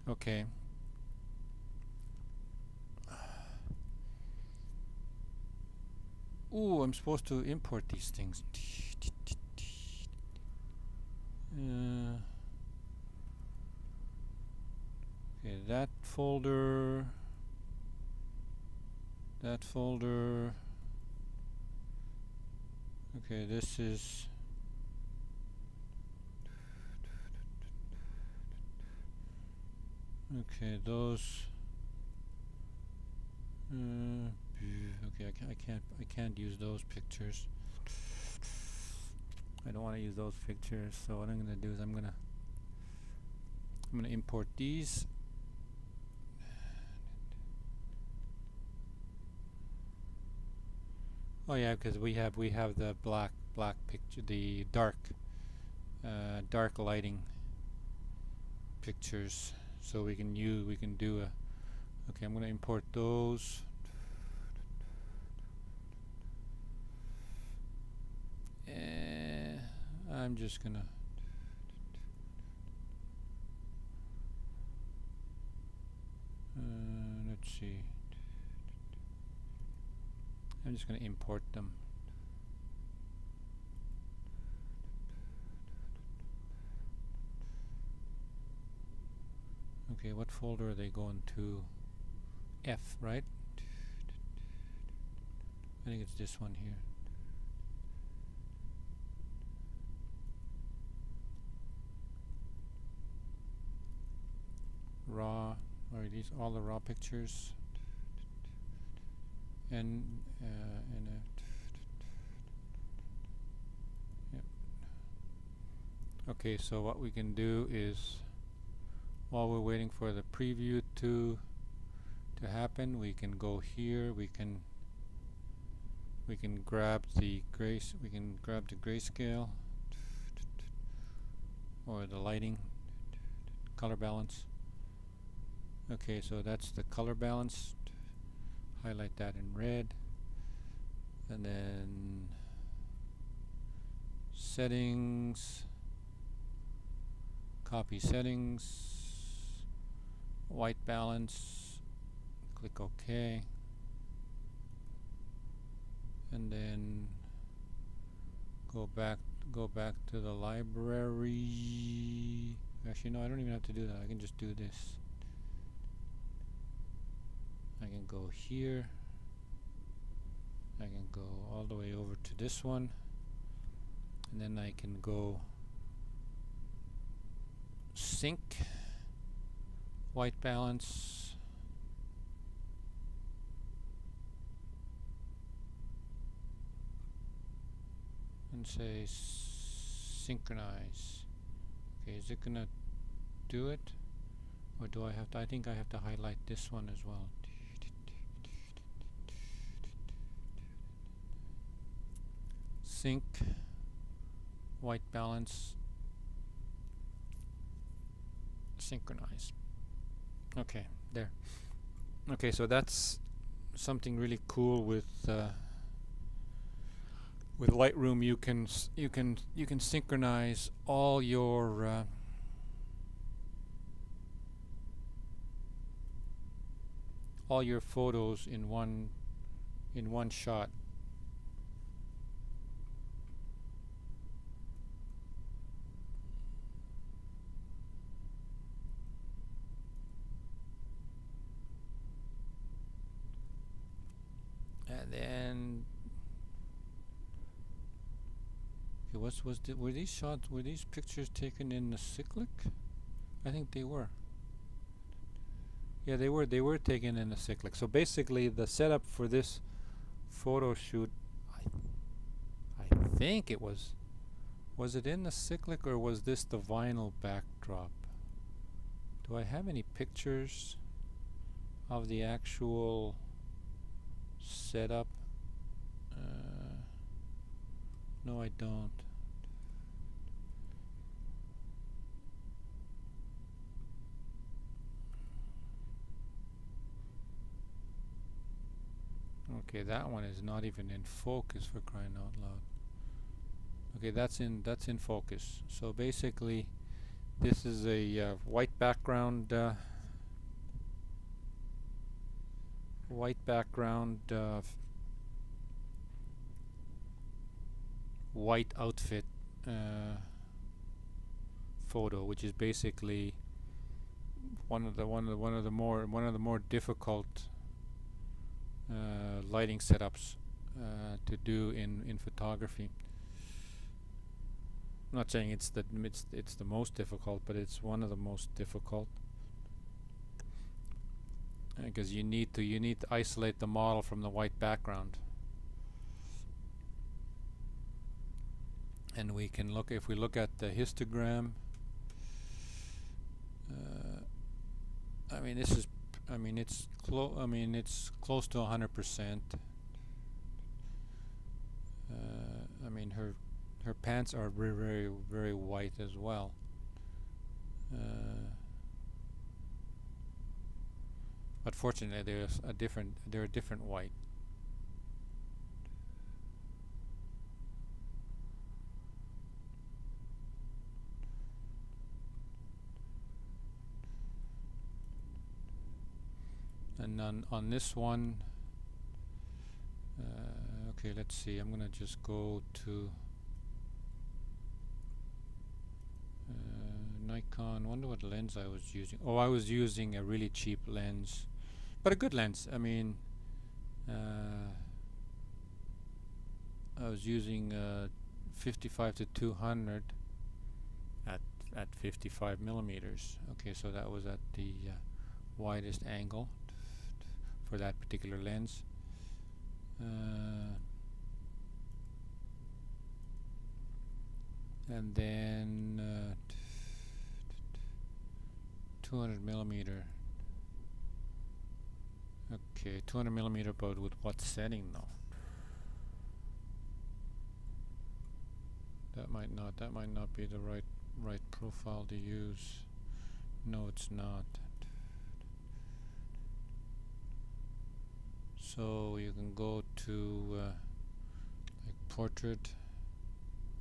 Okay. Ooh, I'm supposed to import these things. Okay, that folder. That folder. Okay, this is. Okay, those. Okay, I can't use those pictures. I don't want to use those pictures. So what I'm gonna do is I'm gonna import these. Oh yeah, because we have the black picture, the dark lighting pictures. So we can do a. Okay, I'm gonna import those. I'm just gonna. Let's see. I'm just gonna import them. Okay, what folder are they going to? F, right? I think it's this one here. Raw. Are these all the raw pictures? And yep. Okay, so what we can do is, while we're waiting for the preview to happen, we can go here. We can grab the grayscale or the lighting color balance. Okay, so that's the color balance. Highlight that in red, and then settings, copy settings, white balance, click OK, and then go back to the library. Actually no, I don't even have to do that. I can just do this. I can go here. I can go all the way over to this one, and then I can go sync, white balance, and say synchronize. Okay, is it gonna do it, or do I have to? I think I have to highlight this one as well. Sync, white balance, synchronize. Okay, there. Okay, so that's something really cool with Lightroom. You can synchronize all your photos in one shot. And then okay, were these pictures taken in the cyclic? I think they were. Yeah, they were taken in the cyclic. So basically the setup for this photo shoot, I think it was it in the cyclic, or was this the vinyl backdrop? Do I have any pictures of the actual setup? No, I don't. Okay, that one is not even in focus, for crying out loud. Okay, that's in focus. So basically, this is a white background white background, white outfit photo, which is basically one of the more difficult lighting setups to do in photography. I'm not saying it's the most difficult, but it's one of the most difficult, because you need to isolate the model from the white background. And we can look, if we look at the histogram, I mean this is, it's close to 100%. I mean her pants are very white as well. But fortunately they're a different white. And on this one, okay, let's see, I'm gonna just go to Nikon. Wonder what lens I was using. Oh, I was using a really cheap lens, but a good lens. I mean, I was using 55 to 200 at 55 millimeters. Okay, so that was at the widest angle for that particular lens. And then 200 millimeter. Okay, 200 millimeter, but with what setting though? That might not be the right profile to use. No, it's not. So you can go to like portrait.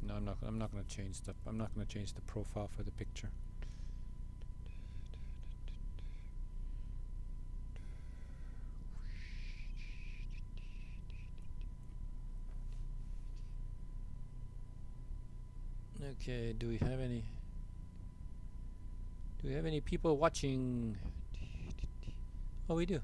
No, I'm not going to change the profile for the picture. Okay, do we have any people watching? Oh, we do.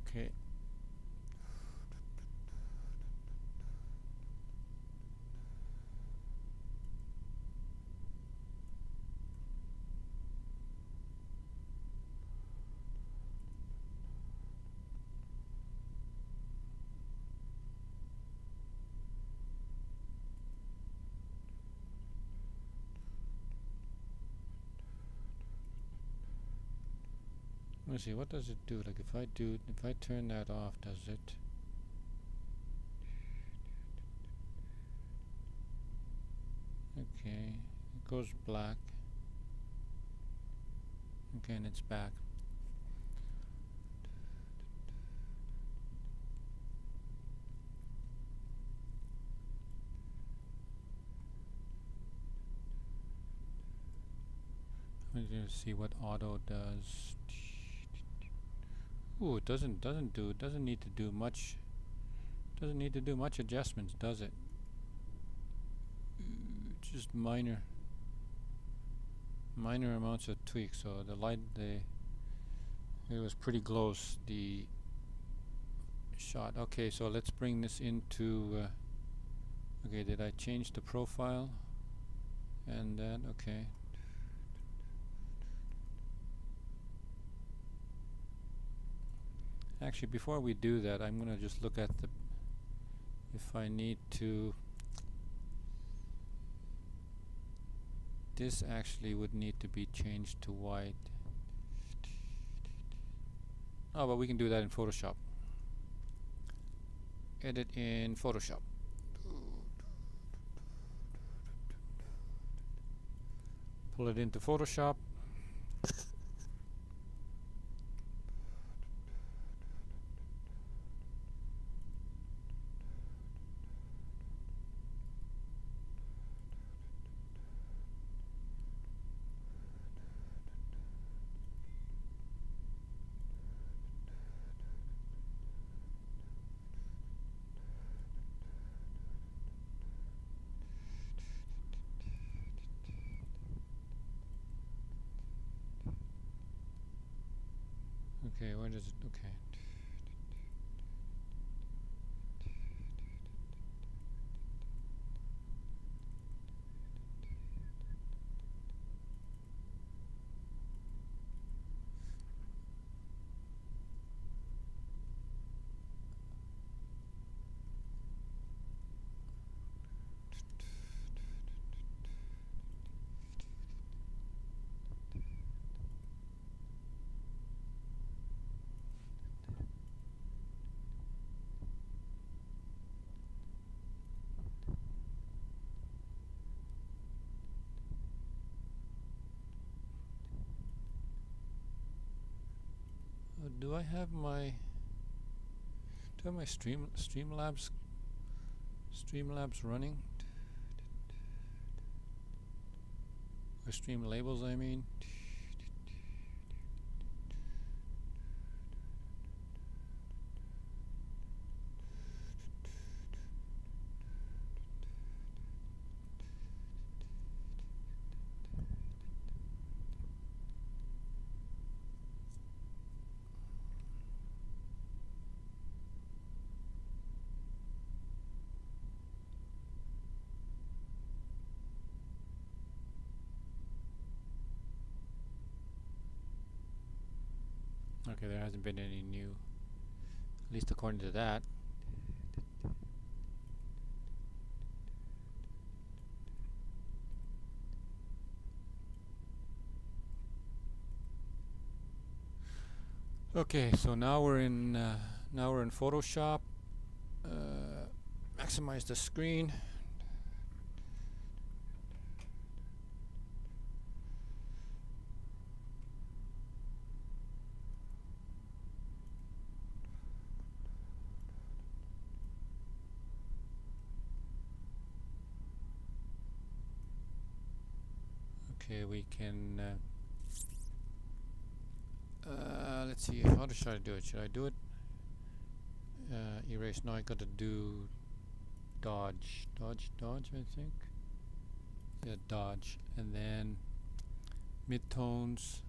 Okay. Let me see, what does it do? Like if I turn that off, does it? Okay, it goes black. Okay, and it's back. Let's see what auto does. Ooh, it doesn't need to do much. Doesn't need to do much adjustments, does it? Just minor amounts of tweaks. So the light, it was pretty close, the shot. Okay, so let's bring this into. Okay, did I change the profile? And that, okay. Actually, before we do that, I'm gonna just look at the, if I need to, this actually would need to be changed to white. Oh, but we can do that in Photoshop. edit in Photoshop. Pull it into Photoshop. Okay, where does it? Okay. Do I have my Streamlabs running? Or Streamlabs, I mean. Okay, there hasn't been any new, at least according to that. Okay, so now we're in Photoshop. Maximize the screen. Okay, we can. Let's see. How should I do it? Should I do it? Erase. No, I got to do dodge. I think. Yeah, dodge, and then midtones,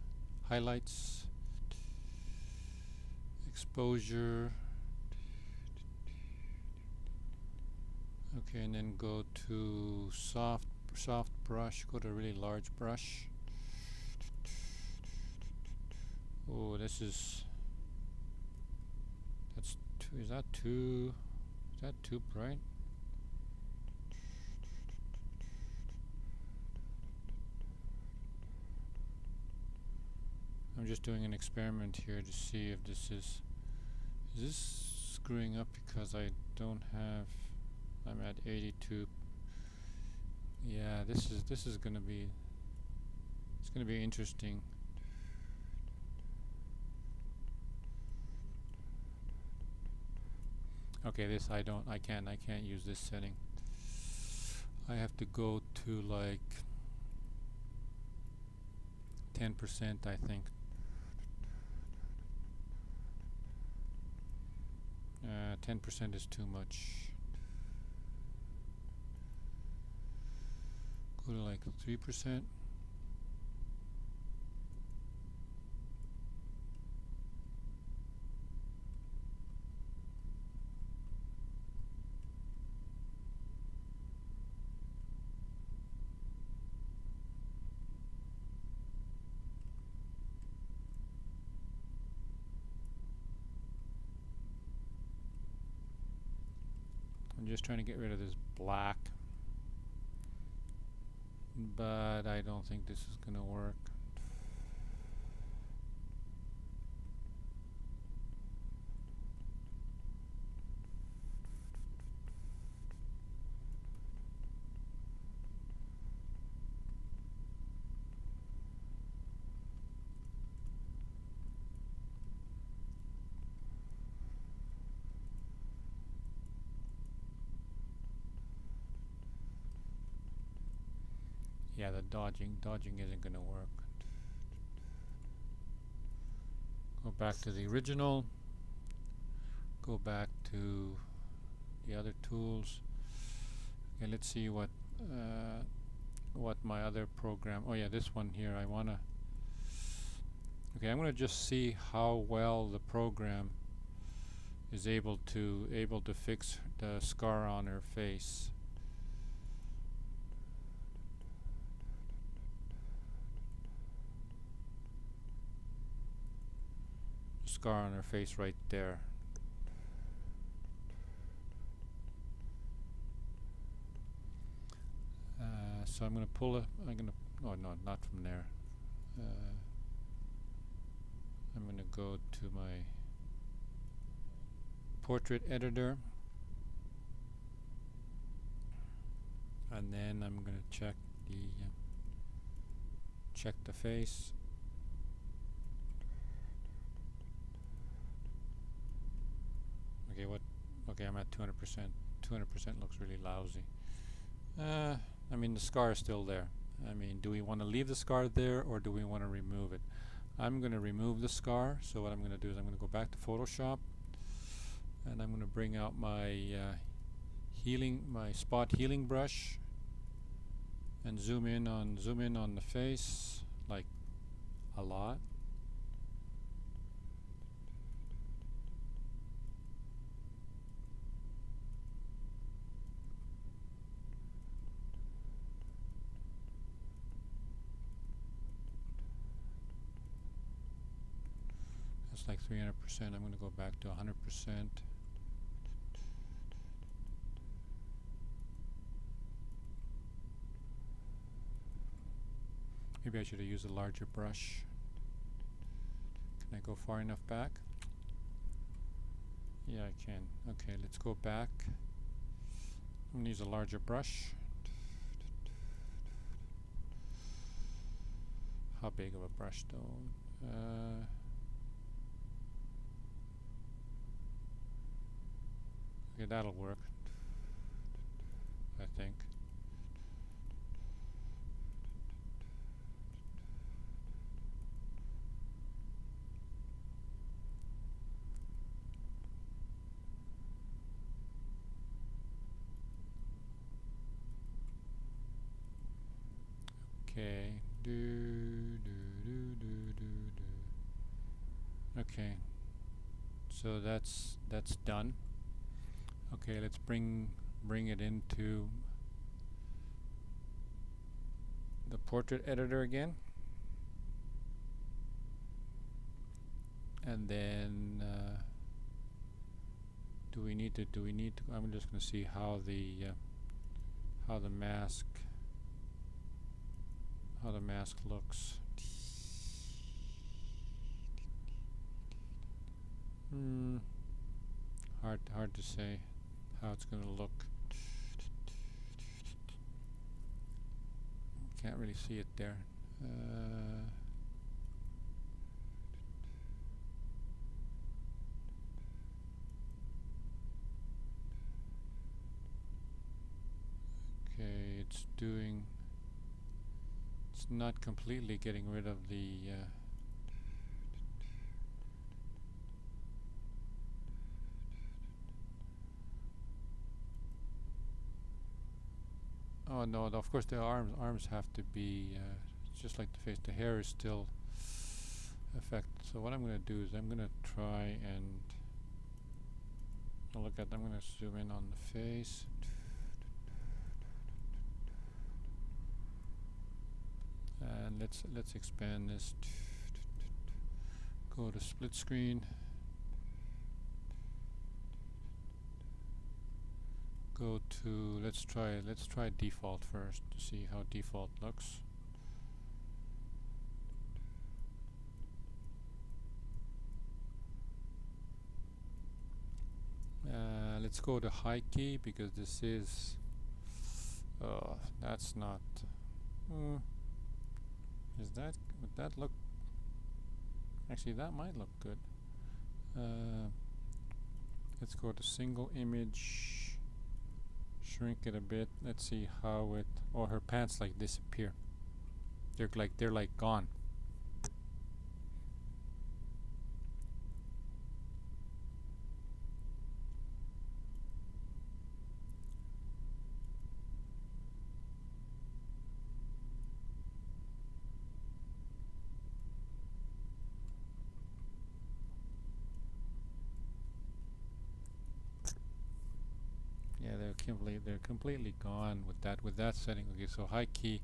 highlights, exposure. Okay, and then go to soft brush. Go to really large brush. Oh, that's too. Is that too bright? I'm just doing an experiment here to see if this is this screwing up because I don't have. I'm at 82. Yeah, this is gonna be. It's gonna be interesting. Okay, this I can't use this setting. I have to go to like 10%, I think. 10% is too much. Go to like 3%. I'm just trying to get rid of this black, but I don't think this is gonna work. Yeah, the dodging isn't gonna work. Go back to the original. Go back to the other tools. Okay, let's see what my other program. Oh yeah, this one here. I wanna. Okay, I'm gonna just see how well the program is able to fix the scar on her face. Scar on her face right there. So I'm gonna pull it. Oh no, not from there. I'm gonna go to my portrait editor, and then I'm gonna check the face. Okay, okay, I'm at 200%. 200% looks really lousy. I mean, the scar is still there. I mean, do we want to leave the scar there, or do we want to remove it? I'm going to remove the scar. So what I'm going to do is I'm going to go back to Photoshop, and I'm going to bring out my my spot healing brush, and zoom in on the face, like a lot. That's like 300%. I'm going to go back to 100%. Maybe I should have used a larger brush. Can I go far enough back? Yeah, I can. Okay, let's go back. I'm going to use a larger brush. How big of a brush though? Okay, that'll work, I think. Okay. Okay. So that's done. Okay, let's bring it into the portrait editor again, and then do we need to I'm just going to see how the mask looks. Hard to say how it's going to look. Can't really see it there. Okay, it's not completely getting rid of the oh no, of course the arms have to be just like the face. The hair is still affected. So what I'm going to do is I'm going to try and I'm going to zoom in on the face. And let's expand this. Go to split screen. Go to let's try default first to see how default looks. Let's go to high key because this is that's not would that look, actually that might look good. Let's go to single image, shrink it a bit. Let's see how it, her pants like disappear. They're like gone. Yeah, they're completely gone with that setting. Okay, so high key,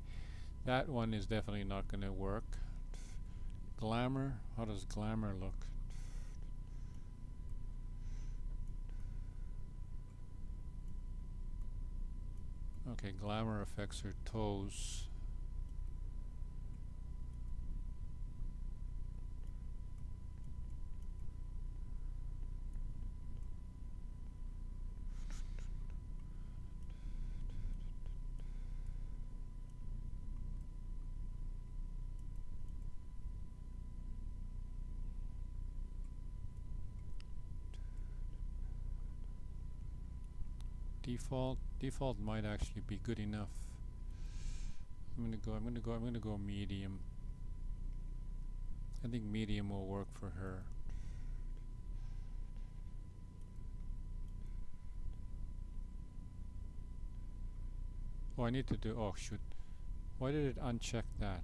that one is definitely not going to work. Glamour, how does glamour look? Okay, glamour affects her toes. Default might actually be good enough. I'm gonna go medium. I think medium will work for her. Oh, I need to do, oh shoot. Why did it uncheck that?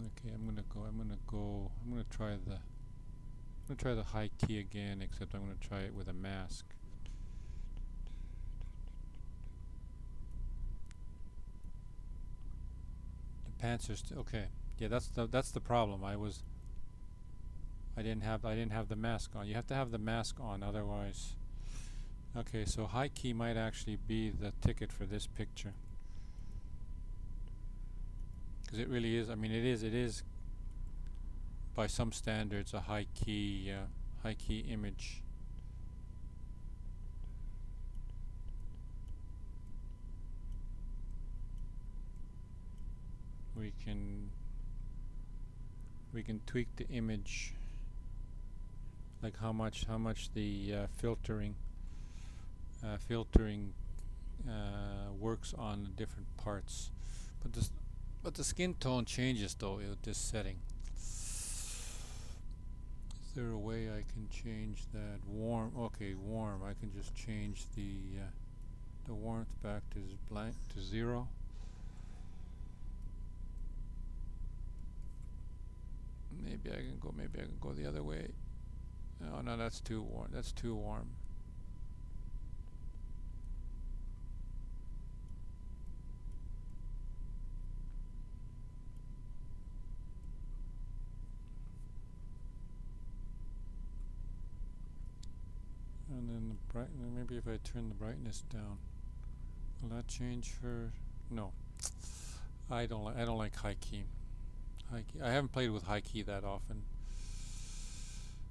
Okay, I'm gonna try the high key again, except I'm gonna try it with a mask. The pants are still okay. Yeah, that's the problem. I didn't have the mask on. You have to have the mask on, otherwise. Okay, so high key might actually be the ticket for this picture, because it really is. I mean, it is by some standards a high key image. We can tweak the image, like how much the filtering works on the different parts, but the skin tone changes though with this setting. Is there a way I can change that? Warm. Okay, warm. I can just change the warmth back to blank to 0. Maybe I can go the other way. Oh no, that's too warm. That's too warm. And then maybe if I turn the brightness down, will that change her? No. I don't like high key. I haven't played with high key that often.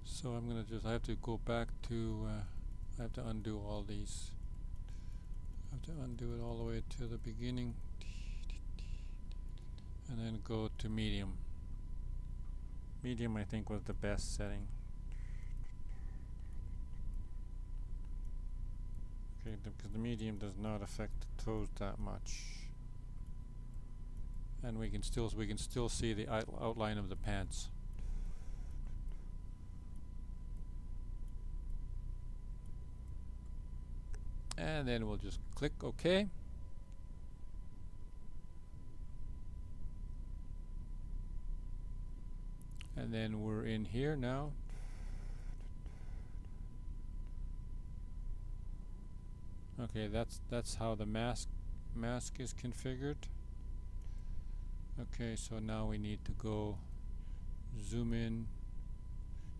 So I have to go back to I have to undo all these. I have to undo it all the way to the beginning, and then go to medium. Medium I think was the best setting. Okay, because the medium does not affect the toes that much, and we can still see the outline of the pants. And then we'll just click OK. And then we're in here now. Okay, that's how the mask is configured. Okay, so now we need to go zoom in.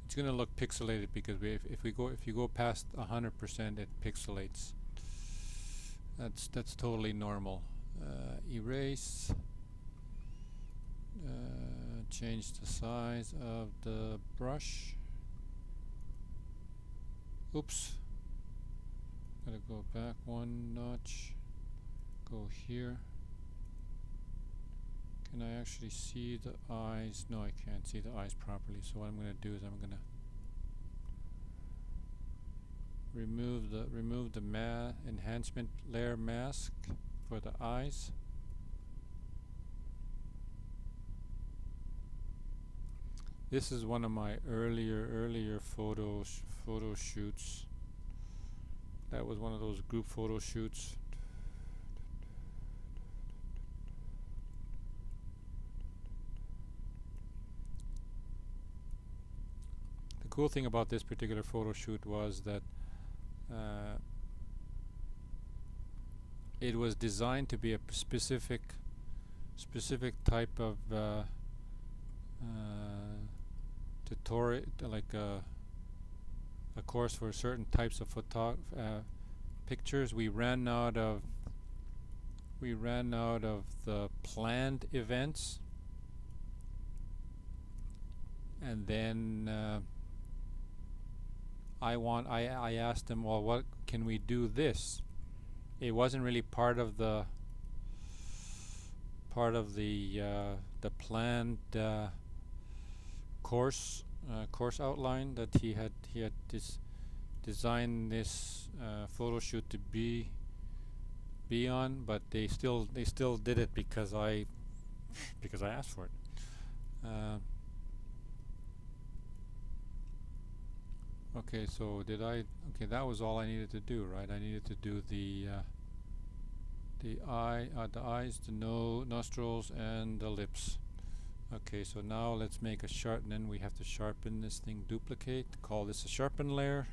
It's gonna look pixelated because if you go past 100%, it pixelates. That's totally normal. Erase. Change the size of the brush. Oops. Gotta go back one notch. Go here. Can I actually see the eyes? No, I can't see the eyes properly. So what I'm gonna do is I'm remove the enhancement layer mask for the eyes. This is one of my earlier photo shoots. That was one of those group photo shoots. The cool thing about this particular photo shoot was that it was designed to be a specific type of tutorial, like a course for certain types of pictures. We ran out of the planned events, and then I asked them, well, what can we do this? It wasn't really part of the planned course outline that he had designed this photo shoot to be on, but they still did it because I asked for it. Okay, so okay, that was all I needed to do, right? I needed to do the eyes, the nostrils, and the lips. Okay, so now let's make a sharpen. Then we have to sharpen this thing, duplicate, call this a sharpen layer,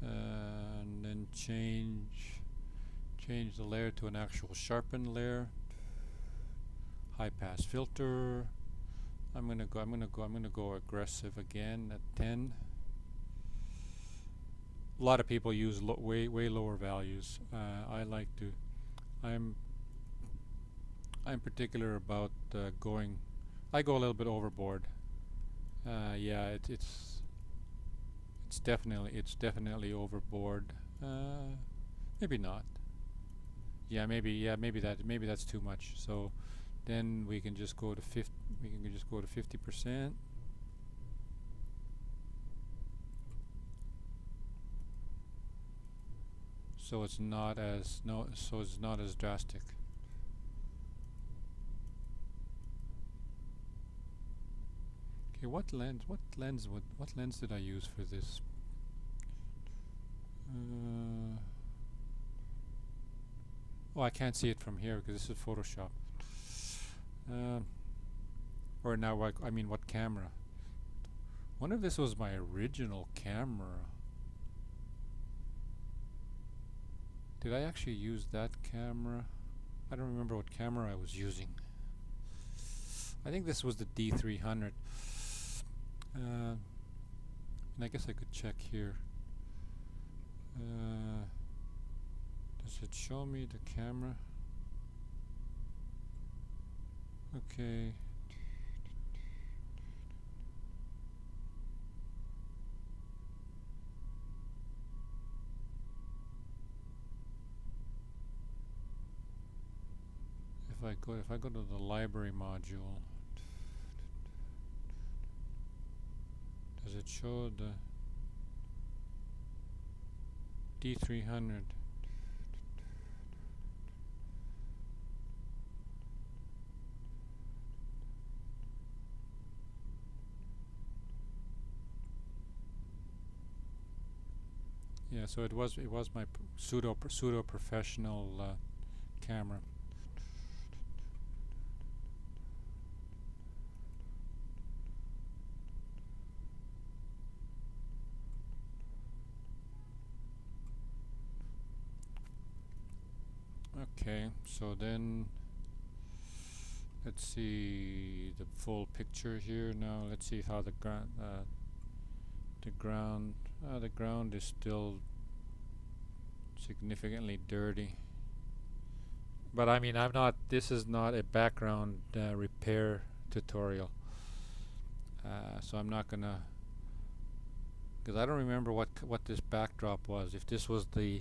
and then change the layer to an actual sharpen layer. High pass filter. I'm gonna go aggressive again at 10. A lot of people use way lower values. I like to. I'm particular about going. I go a little bit overboard. Yeah, it's definitely overboard. Maybe not. Yeah, maybe that's too much. So then we can just go to 50. We can just go to 50%. So it's not as drastic. Okay, what lens did I use for this? Oh, I can't see it from here because this is Photoshop. Or now, I mean, what camera? Wonder if this was my original camera. Did I actually use that camera? I don't remember what camera I was using. I think this was the D300. And I guess I could check here. Does it show me the camera? Okay. If I go to the library module, does it show the D300? Yeah, so it was my pseudo professional camera. Okay, so then let's see the full picture here. Now let's see how the ground is still significantly dirty. But I mean, this is not a background repair tutorial. So I'm not gonna, because I don't remember what this backdrop was. If this was the,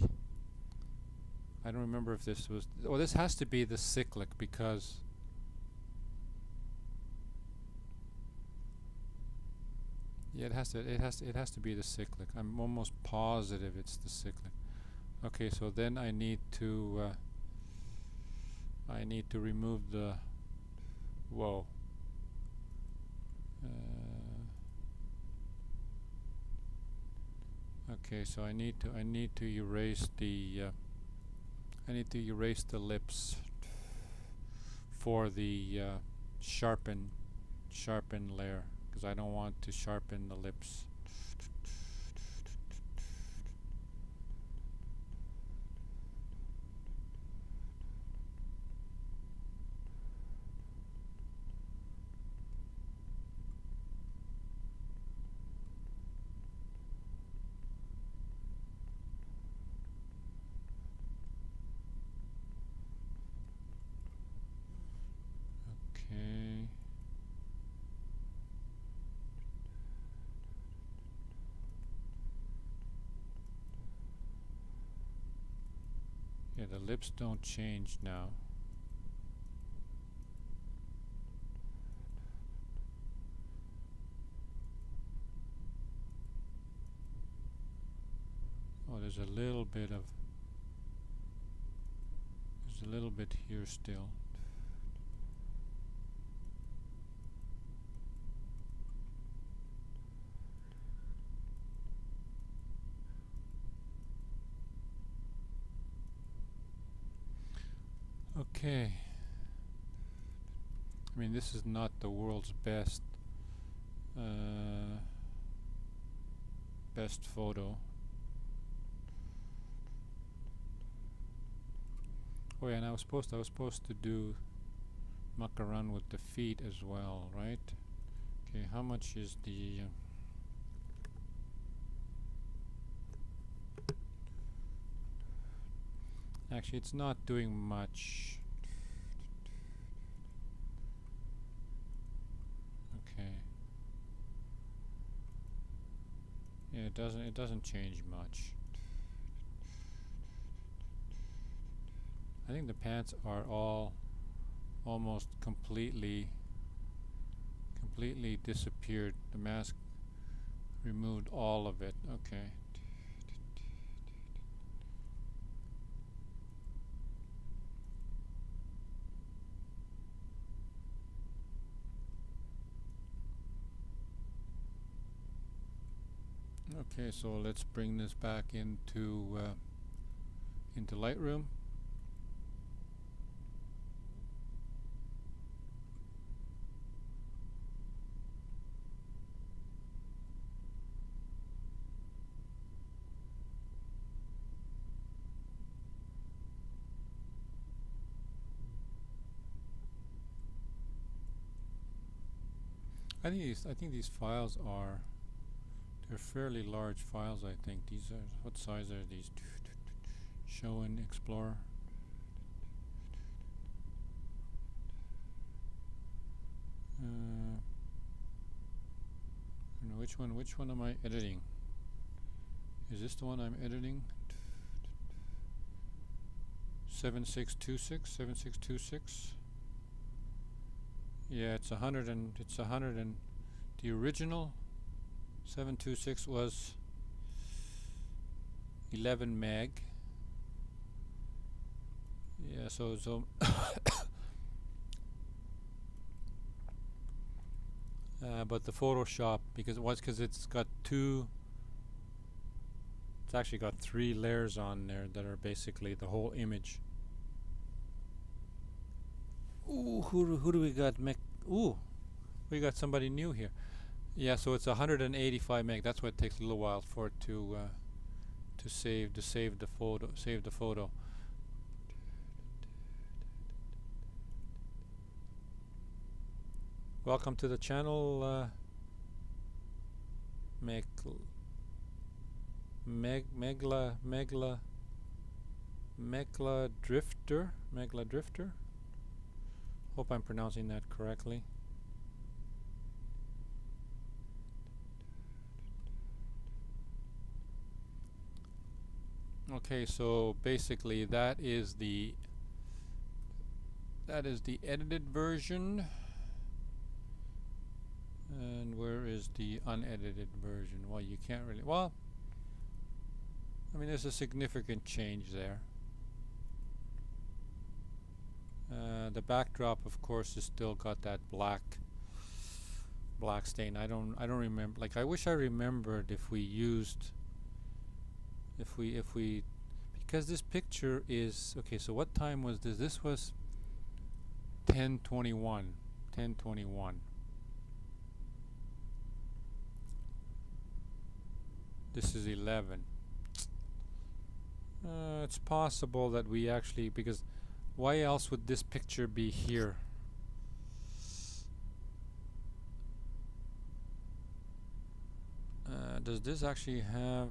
I don't remember if this was, oh, this has to be the cyclic, because Yeah, it has to be the cyclic. I'm almost positive it's the cyclic. Okay, so then I need to remove the whoa. Okay, so I need to erase the lips for the sharpen layer, because I don't want to sharpen the lips. Okay. Yeah, the lips don't change now. Oh, there's a little bit here still. Okay. I mean, this is not the world's best photo. Oh yeah, and I was supposed to do muck around with the feet as well, right? Okay, how much is the actually it's not doing much. Okay. Yeah, it doesn't change much. I think the pants are all almost completely disappeared. The mask removed all of it. Okay. Okay, so let's bring this back into Lightroom. I think these files they're fairly large files. I think these are, what size are these? Show and Explorer. I don't know which one am I editing? Is this the one I'm editing? 7626. Yeah, it's 100 and the original 726 was 11 meg. Yeah, so but the Photoshop, because it's got it's actually got 3 layers on there that are basically the whole image. Ooh, who do we got? Ooh, we got somebody new here. Yeah, so it's 185 meg. That's why it takes a little while for it to save the photo. Welcome to the channel, Megla Drifter. Hope I'm pronouncing that correctly. Okay, so basically that is the edited version. And where is the unedited version? Well, you can't really, well, I mean, there's a significant change there. The backdrop, of course, has still got that black stain. I don't remember. Like, I wish I remembered if we used, if we, because this picture is okay. So what time was this? This was 10:21. 10:21. This is 11. It's possible that we actually, because why else would this picture be here? Does this actually have...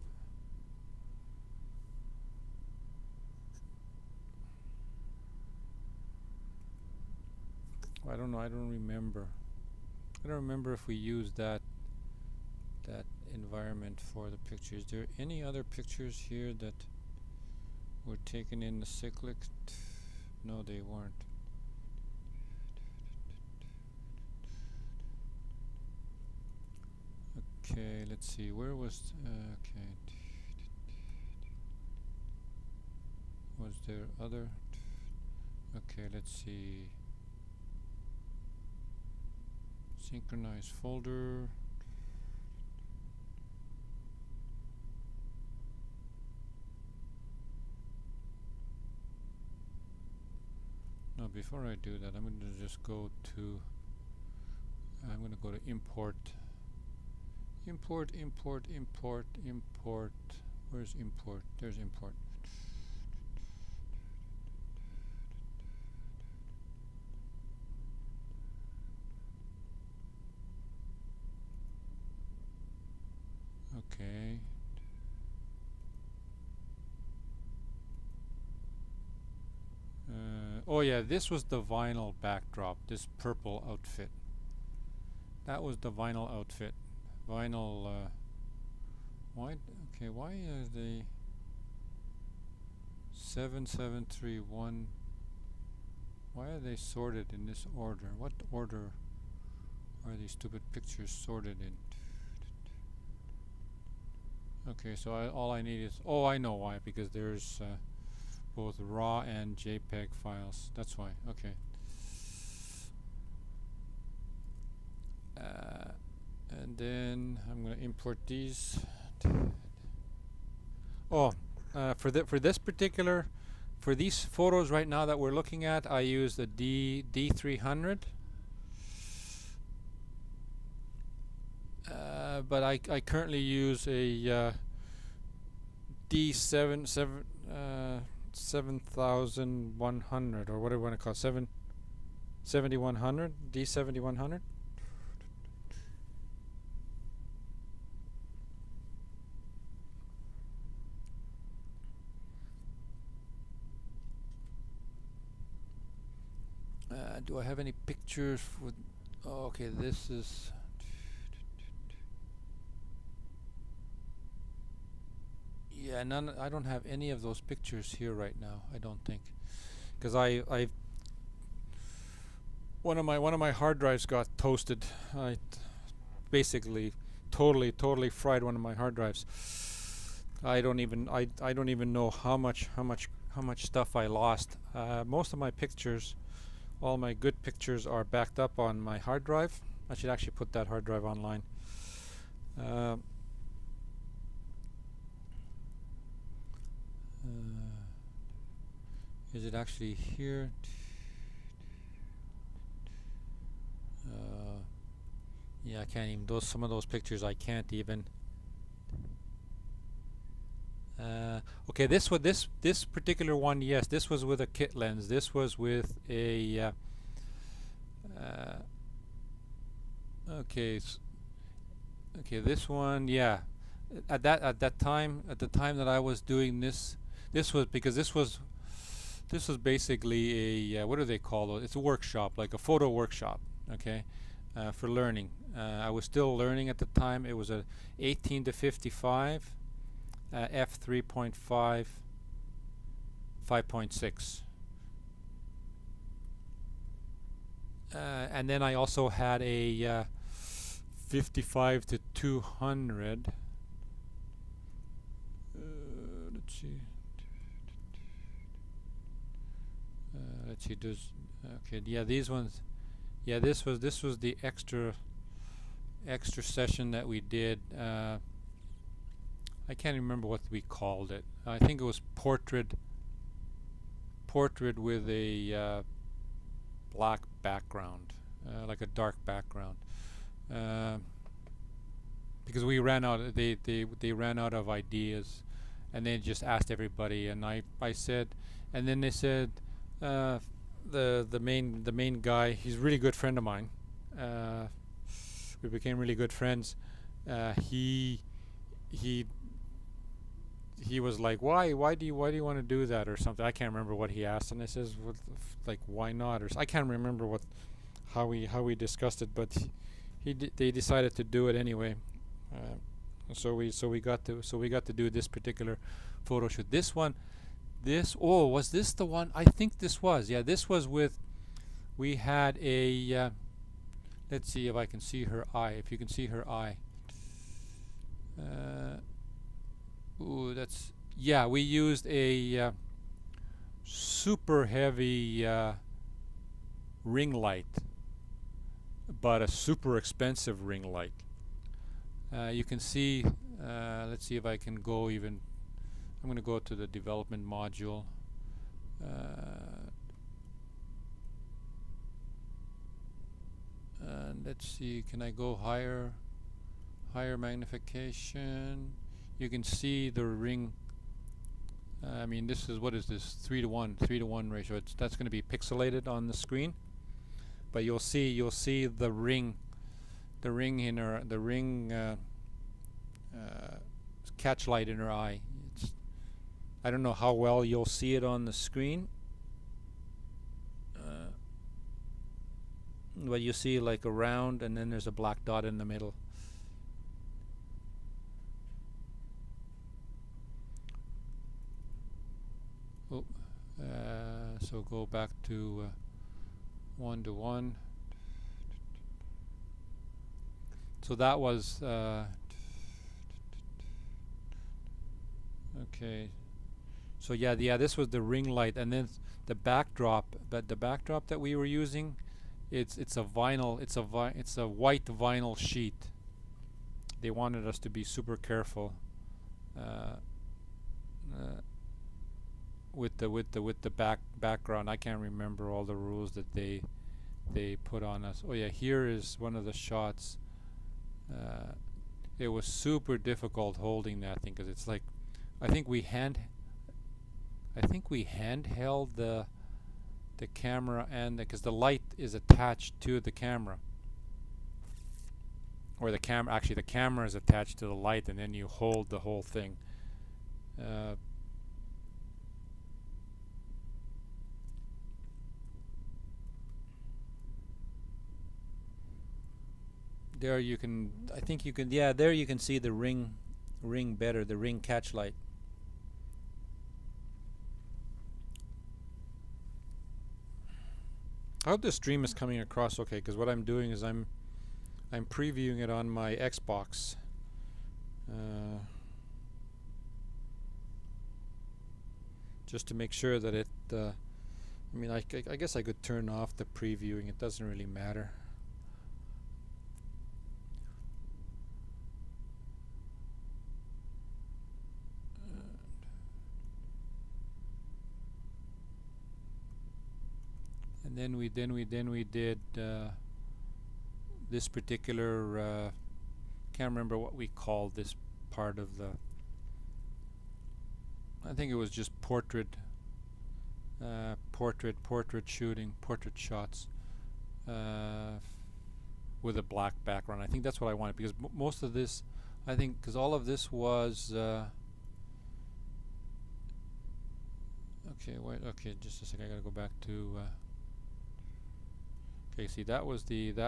I don't know. I don't remember. I don't remember if we used that environment for the picture. Is there any other pictures here that were taken in the cyclic? No, they weren't. Okay, let's see. Where was... okay. Was there other... okay, let's see. Synchronize folder. No, before I do that, I'm going to just go to... I'm going to go to import. Import. Where's import? There's import. Okay. Oh yeah, this was the vinyl backdrop, this purple outfit. That was the vinyl outfit. Vinyl, why is the 7731, why are they sorted in this order? What order are these stupid pictures sorted in? Okay, so all I need is, oh, I know why, because there's both RAW and JPEG files. That's why. Okay. And then I'm going to import these. Oh, for this particular, for these photos right now that we're looking at, I use the D300. But I currently use a D7100, or what do I want to call it? 7100, D7100. Do I have any pictures for... oh, okay, this is... yeah, none. I don't have any of those pictures here right now. I don't think, because I one of my hard drives got toasted. I basically totally fried one of my hard drives. I don't even know how much stuff I lost. Most of my pictures, all my good pictures, are backed up on my hard drive. I should actually put that hard drive online. Is it actually here? Yeah, I can't even. Some of those pictures I can't even. Okay, this particular one, yes, this was with a kit lens. This was with a. Okay, okay, this one, yeah. At the time that I was doing this was because this was basically a what do they call it? It's a workshop, like a photo workshop. Okay, for learning. I was still learning at the time. It was a 18 to 55, f 3.5, 5.6. And then I also had a 55 to 200. Let's see. Let's see. Okay. Yeah, these ones. Yeah, this was the extra session that we did. I can't remember what we called it. I think it was portrait with a black background, like a dark background, because we ran out. They ran out of ideas, and they just asked everybody. And I said, and then they said, the main guy. He's a really good friend of mine. We became really good friends. He was like, why do you want to do that or something? I can't remember what he asked, and I says, like, why not? Or I can't remember how we discussed it, but they decided to do it anyway. So we got to do this particular photo shoot. Was this the one? I think this was. Yeah, this was with. We had a. Let's see if I can see her eye. If you can see her eye. Ooh, that's. Yeah, we used a super heavy ring light, but a super expensive ring light. You can see. Let's see if I can go even. I'm going to go to the development module. And let's see, can I go higher magnification? You can see the ring. I mean, this is, what is this, 3 to 1 ratio. That's going to be pixelated on the screen, but you'll see the ring in her, catch light in her eye. I don't know how well you'll see it on the screen, but you see like a round, and then there's a black dot in the middle. Oh, so go back to 1 to 1. So that was okay. So yeah, this was the ring light, and then the backdrop. But the backdrop that we were using, it's a vinyl. It's a white vinyl sheet. They wanted us to be super careful with the background. I can't remember all the rules that they put on us. Oh yeah, here is one of the shots. It was super difficult holding that thing, because it's like, I think we handheld the camera, and because the light is attached to the camera, or the camera is attached to the light, and then you hold the whole thing. There you can, I think you can, yeah, there you can see the ring better, the ring catch light. I hope the stream is coming across okay, because what I'm doing is I'm previewing it on my Xbox. Just to make sure that it, I mean, I guess I could turn off the previewing, it doesn't really matter. And then we did this particular, can't remember what we called this part of the, I think it was just portrait shooting, portrait shots with a black background. I think that's what I wanted, because most of this, I think, because all of this was okay, wait, okay, just a second, I gotta go back to okay, see, that was the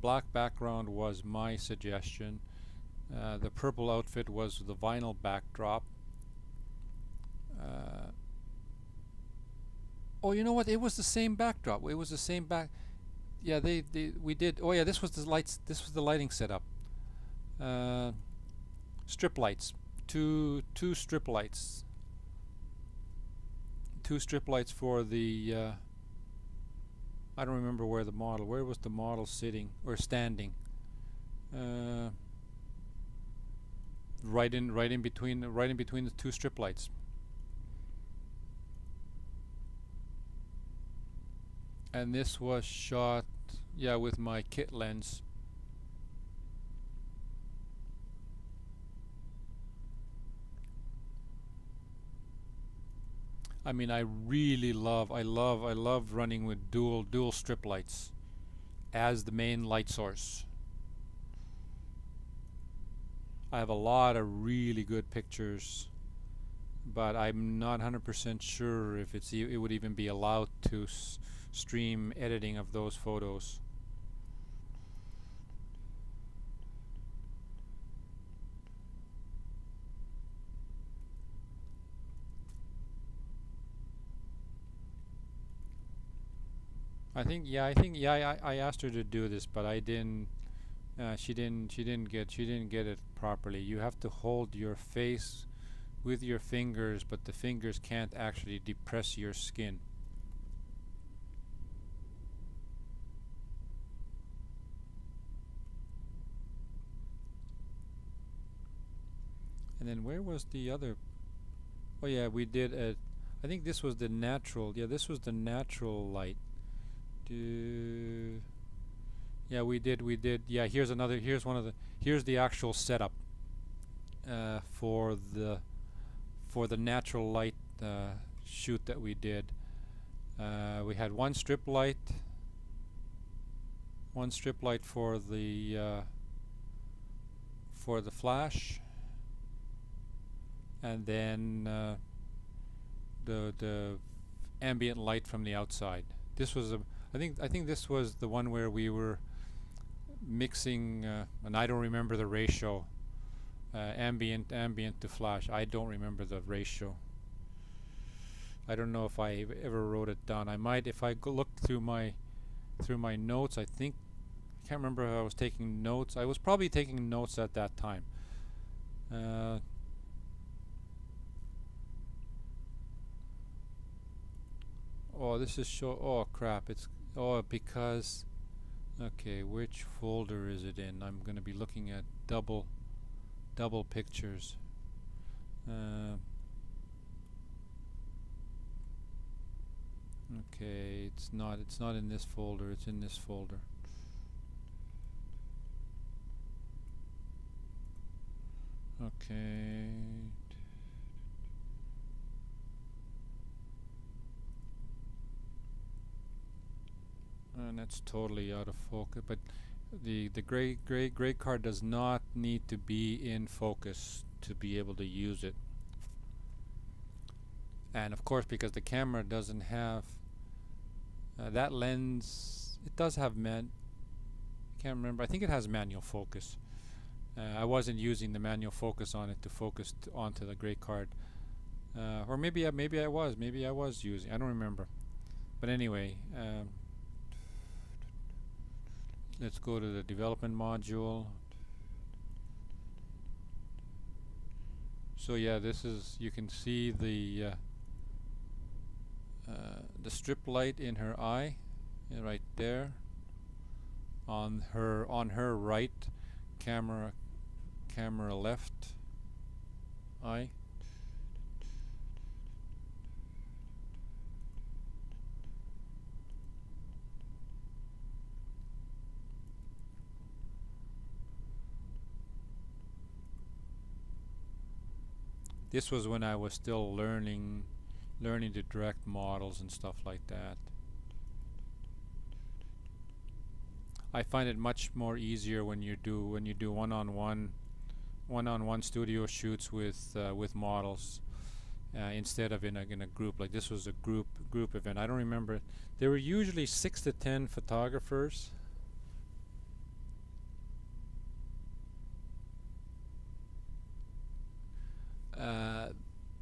black background was my suggestion. The purple outfit was the vinyl backdrop. Oh, you know what? It was the same backdrop. It was the same back. yeah, we did. Oh yeah, this was the lights. This was the lighting setup. Uh, Strip lights, two strip lights, two strip lights for the. I don't remember where the model. Where was the model sitting or standing? Uh, right in between the two strip lights. And this was shot, yeah, with my kit lens. I mean, I love running with dual strip lights as the main light source. I have a lot of really good pictures, but I'm not 100% sure if it would even be allowed to stream editing of those photos. I asked her to do this, but I didn't. She didn't get it properly. You have to hold your face with your fingers, but the fingers can't actually depress your skin. And then where was the other? Oh yeah, we did a. I think this was the natural. Yeah, this was the natural light. Do Yeah, we did. We did. Yeah, here's another. Here's one of the. Here's the actual setup for the natural light shoot that we did. We had one strip light for the flash, and then the ambient light from the outside. This was a. I think this was the one where we were mixing, and I don't remember the ratio. Ambient to flash. I don't remember the ratio. I don't know if I ever wrote it down. I might if I look through my notes. I think I can't remember if I was taking notes. I was probably taking notes at that time. Oh, this is show. Oh crap! It's because. Okay, which folder is it in? I'm gonna be looking at double pictures. Okay, it's not in this folder. It's in this folder. Okay. And that's totally out of focus, but the gray card does not need to be in focus to be able to use it. And of course, because the camera doesn't have that lens, it does have can't remember. I think it has manual focus. I wasn't using the manual focus on it to focus onto the gray card, or maybe I was using. I don't remember. But anyway. Let's go to the development module. So yeah, this is, you can see the strip light in her eye, right there. On her right, camera left eye. This was when I was still learning to direct models and stuff like that. I find it much more easier when you do one-on-one studio shoots with models instead of in a group. Like this was a group event. I don't remember. There were usually 6 to 10 photographers.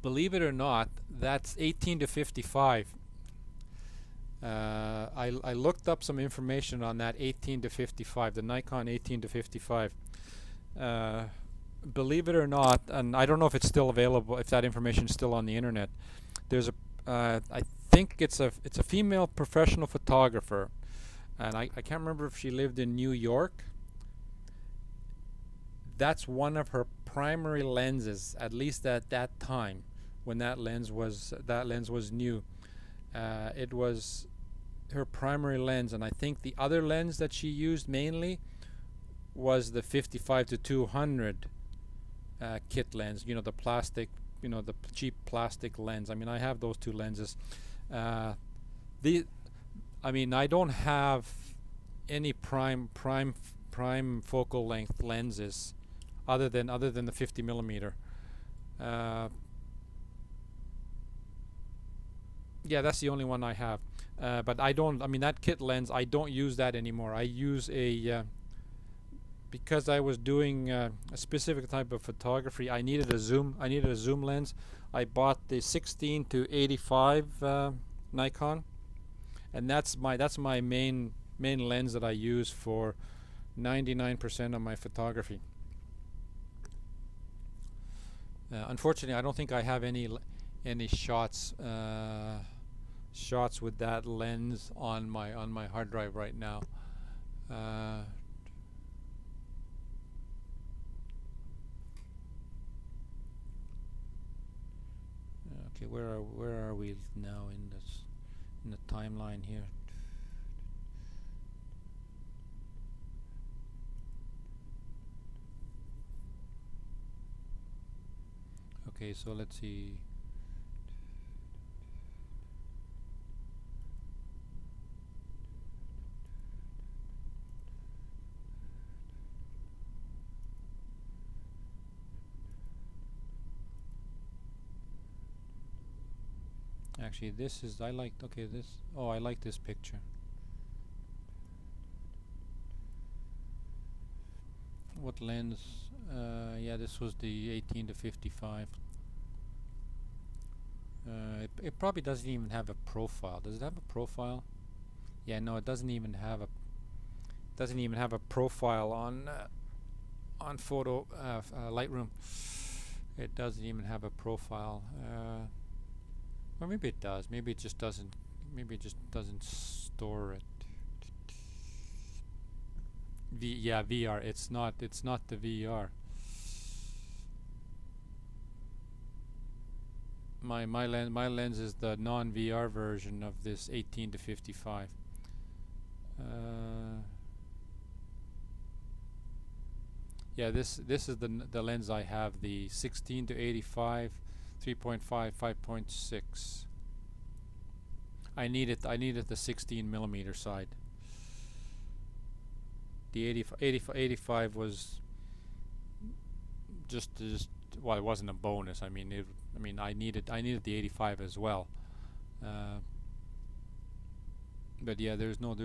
Believe it or not, that's 18 to 55. I looked up some information on that 18 to 55, the Nikon 18 to 55. Uh, Believe it or not, and I don't know if it's still available, if that information is still on the internet. There's a, I think it's a female professional photographer, and I can't remember if she lived in New York. That's one of her primary lenses, at least at that time, when that lens was new. It was her primary lens, and I think the other lens that she used mainly was the 55 to 200 kit lens. You know, the plastic, the cheap plastic lens. I mean, I have those two lenses. I don't have any prime focal length lenses other than the 50 millimeter. Yeah, that's the only one I have. But I don't. I mean, that kit lens, I don't use that anymore. I use because I was doing a specific type of photography. I needed a zoom. Lens. I bought the 16 to 85 Nikon, and that's my main lens that I use for 99% of my photography. Unfortunately, I don't think I have any shots with that lens on my hard drive right now. Okay, where are we now in the timeline here? Okay, so let's see. Actually, this is, I like this picture. What lens? Yeah, this was the 18 to 55. It probably doesn't even have a profile. Does it have a profile? Yeah, no, it doesn't even have a profile on photo Lightroom. It doesn't even have a profile. Or maybe it does. Maybe it just doesn't. Maybe it just doesn't store it. Yeah, VR. It's not the VR. My lens is the non-VR version of this 18 to 55. Yeah, this is the lens I have, the 16 to 85, 3.5, 5.6. I needed the 16 millimeter side. The 85 was just well, it wasn't a bonus. I mean, I needed the 85 as well. But yeah, there's no.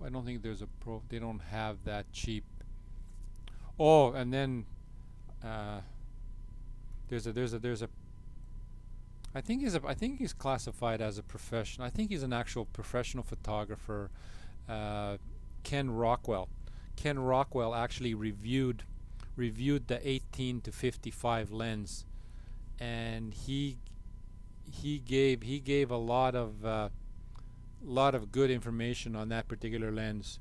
I don't think there's a pro. They don't have that cheap. Oh, and then there's a. I think he's classified as a professional. I think he's an actual professional photographer. Ken Rockwell. Ken Rockwell actually reviewed the 18 to 55 lens, and he gave a lot of good information on that particular lens.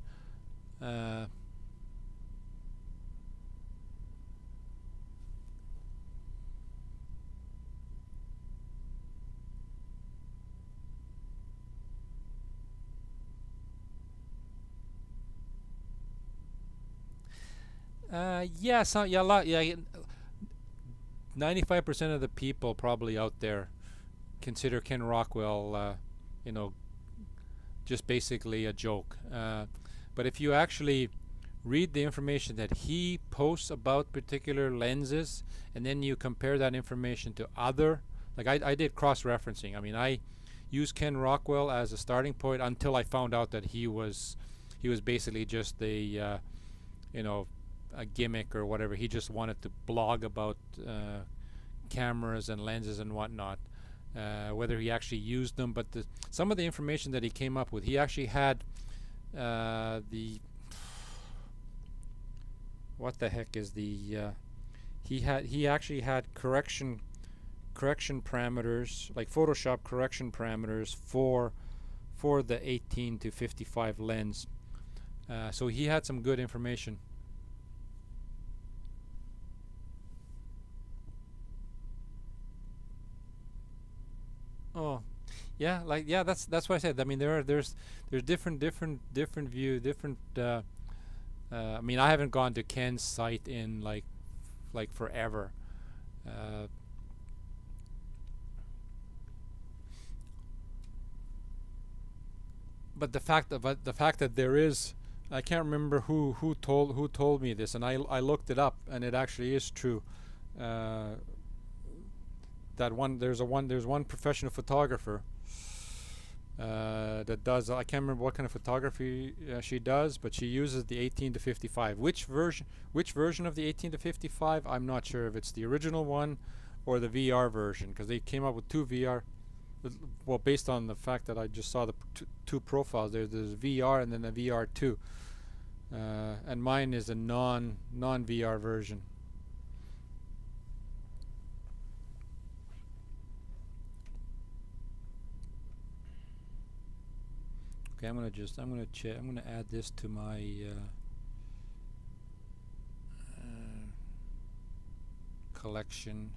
Yeah, so yeah, 95% of the people probably out there consider Ken Rockwell, just basically a joke. But if you actually read the information that he posts about particular lenses, and then you compare that information to other, like I did cross-referencing. I mean, I used Ken Rockwell as a starting point until I found out that he was basically just a gimmick or whatever. He just wanted to blog about cameras and lenses and whatnot. whether he actually used them, but some of the information that he came up with, he actually had the what the heck is the he actually had correction parameters, like Photoshop correction parameters for the 18 to 55 lens. So he had some good information. Oh, yeah, like yeah, that's what I said. I mean, there's different view, different. I mean, I haven't gone to Ken's site in like forever. Uh, but the fact that there is, I can't remember who told me this, and I looked it up, and it actually is true. Uh, that there's one professional photographer that does, I can't remember what kind of photography she does, but she uses the 18 to 55. Which version of the 18 to 55? I'm not sure if it's the original one or the VR version, because they came up with two VR. Well, based on the fact that I just saw the two profiles, there's VR and then a VR2, and mine is a non VR version. Okay, I'm gonna add this to my collection.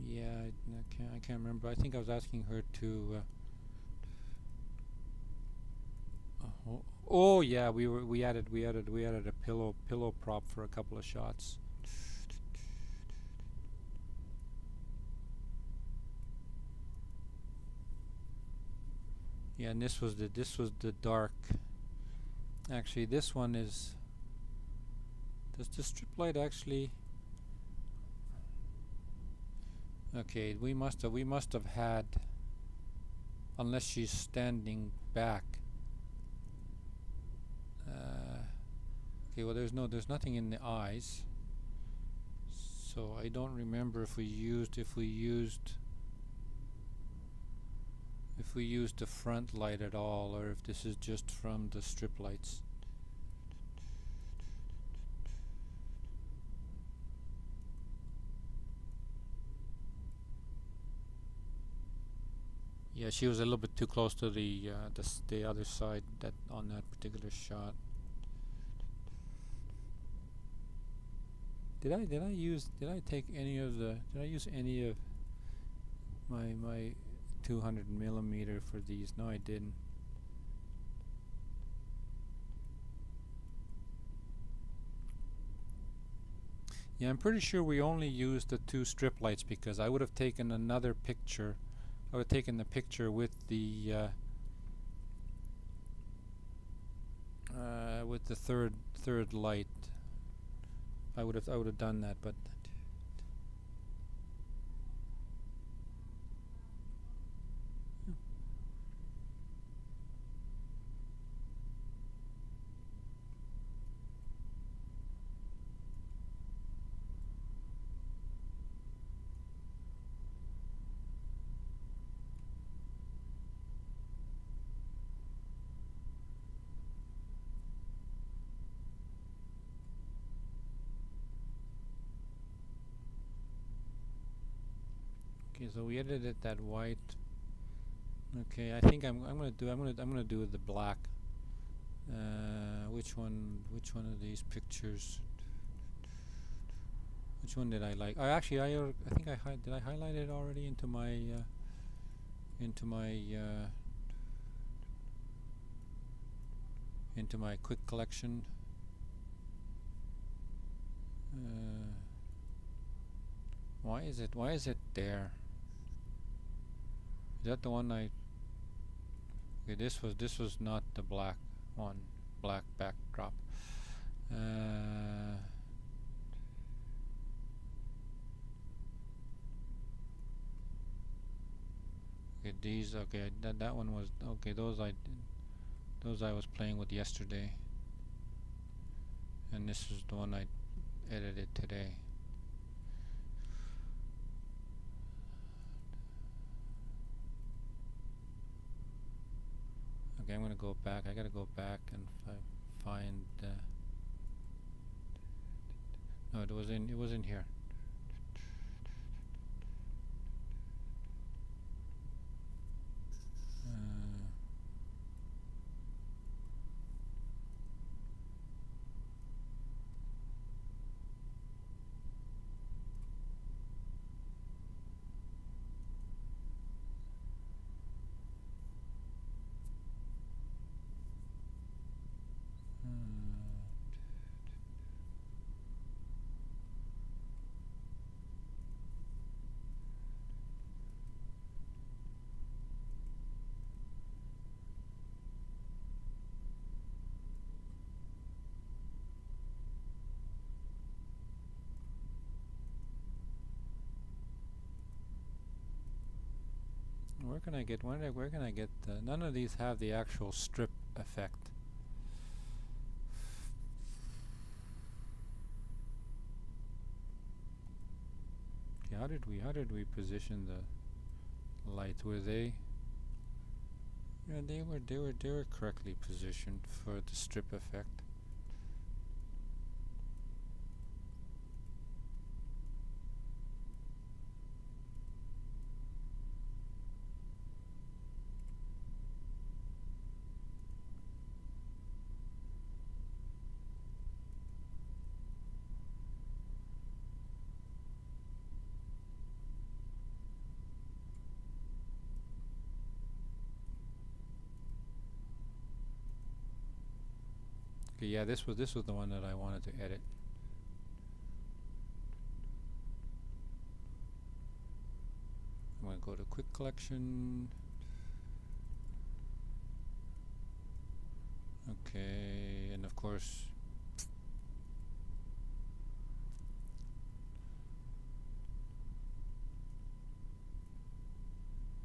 Yeah, I can't remember. I think I was asking her to. Oh yeah, we added a pillow prop for a couple of shots. Yeah, and this was the dark. Actually, this one is. Does the strip light actually? Okay, we must have had. Unless she's standing back. Okay, well there's nothing in the eyes, so I don't remember if we used the front light at all, or if this is just from the strip lights. Yeah, she was a little bit too close to the other side that on that particular shot. Did I use any of my 200 millimeter for these? No, I didn't. Yeah, I'm pretty sure we only used the two strip lights, because I would have taken another picture. I would have taken the picture with the third light. I would have done that, but okay. So we edited that white. Okay, I think I'm gonna do the black. Which one of these pictures? Which one did I like? I think did I highlight it already into my quick collection. Why is it there? Is that the one I? Okay, this was not the black one, black backdrop. Okay, these. Okay, that one was okay. Those I did. Those I was playing with yesterday, and this is the one I edited today. Okay, I'm gonna go back. I gotta go back and find. No, it was in. It was in here. Where can I get? Where can I get? None of these have the actual strip effect. Okay, how did we position the lights? Were they? Yeah, they were correctly positioned for the strip effect. Okay, yeah, this was the one that I wanted to edit. I'm going to go to quick collection. Okay, and of course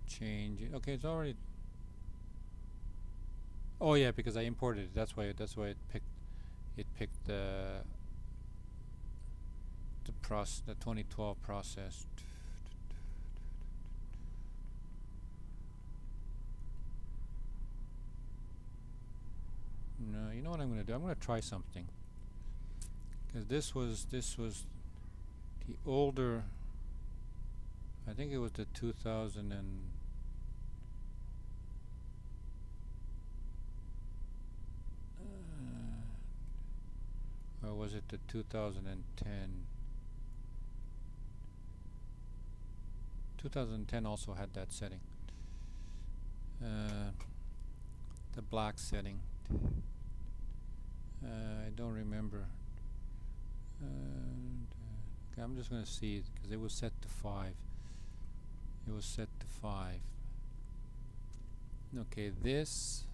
change it. Okay, it's already. Oh yeah, because I imported it. That's why it picked the 2012 process. No, you know what I'm going to do? I'm going to try something. Because this was the older. I think it was the 2000 and. Or was it the 2010? 2010 also had that setting. The black setting. I don't remember. Okay, I'm just going to see it because it was set to 5. It was set to 5. Okay, this.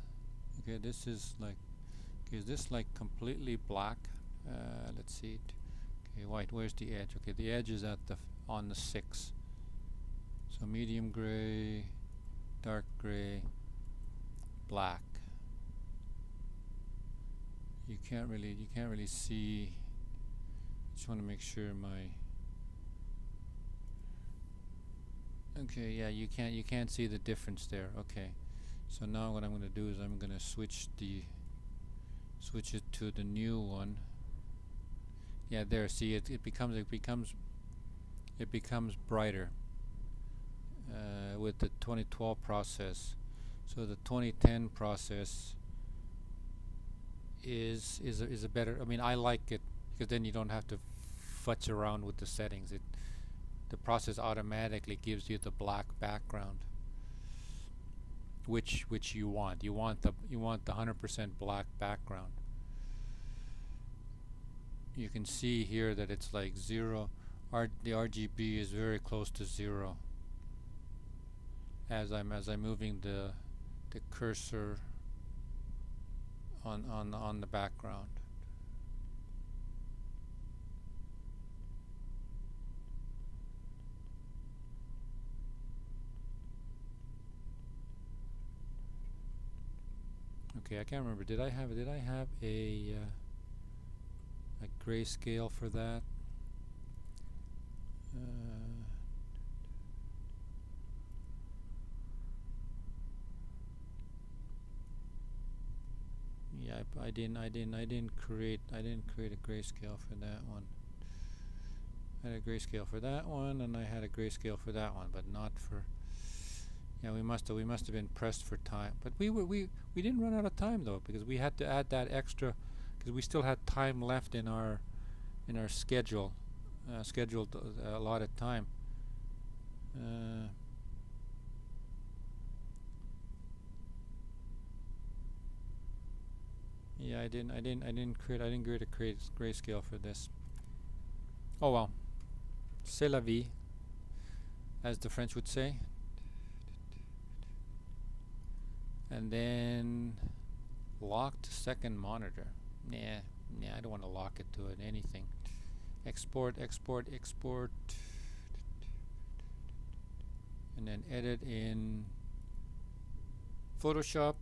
Okay, this is like. Okay, is this like completely black? Let's see it. Okay, white. Where's the edge? Okay, the edge is at on the 6. So medium gray, dark gray, black. You can't really see. Just want to make sure my. Okay, yeah, you can't see the difference there. Okay, so now what I'm going to do is I'm going to switch it to the new one. Yeah, there. See, it becomes brighter with the 2012 process. So the 2010 process is a better. I mean, I like it because then you don't have to futz around with the settings. The process automatically gives you the black background, which you want. You want the 100% black background. You can see here that it's like 0. The RGB is very close to 0 as I'm moving the cursor on the background. Okay, I can't remember. Did I have a grayscale for that? Yeah, I didn't create a grayscale for that one. I had a grayscale for that one, and I had a grayscale for that one, but not for. Yeah, we must have been pressed for time, but we didn't run out of time though, because we had to add that extra, because we still had time left in our schedule, scheduled allotted time. Yeah, I didn't create a grayscale for this. Oh well, c'est la vie, as the French would say. And then locked second monitor. Nah, I don't want to lock it to anything. Export, and then edit in Photoshop.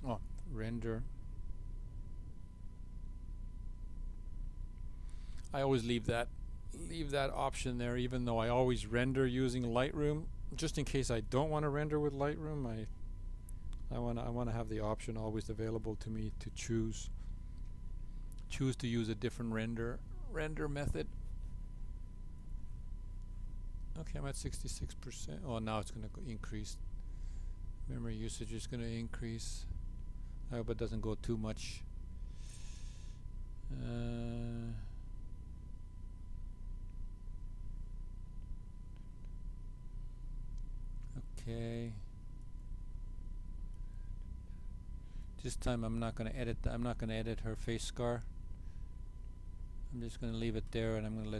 Oh, render. I always leave that option there, even though I always render using Lightroom, just in case I don't want to render with Lightroom. I want to have the option always available to me to choose to use a different render method. Okay, I'm at 66%. Oh, now it's going to increase. Memory usage is going to increase. I hope it doesn't go too much. Okay. This time I'm not going to edit her face scar. I'm just going to leave it there, and I'm going to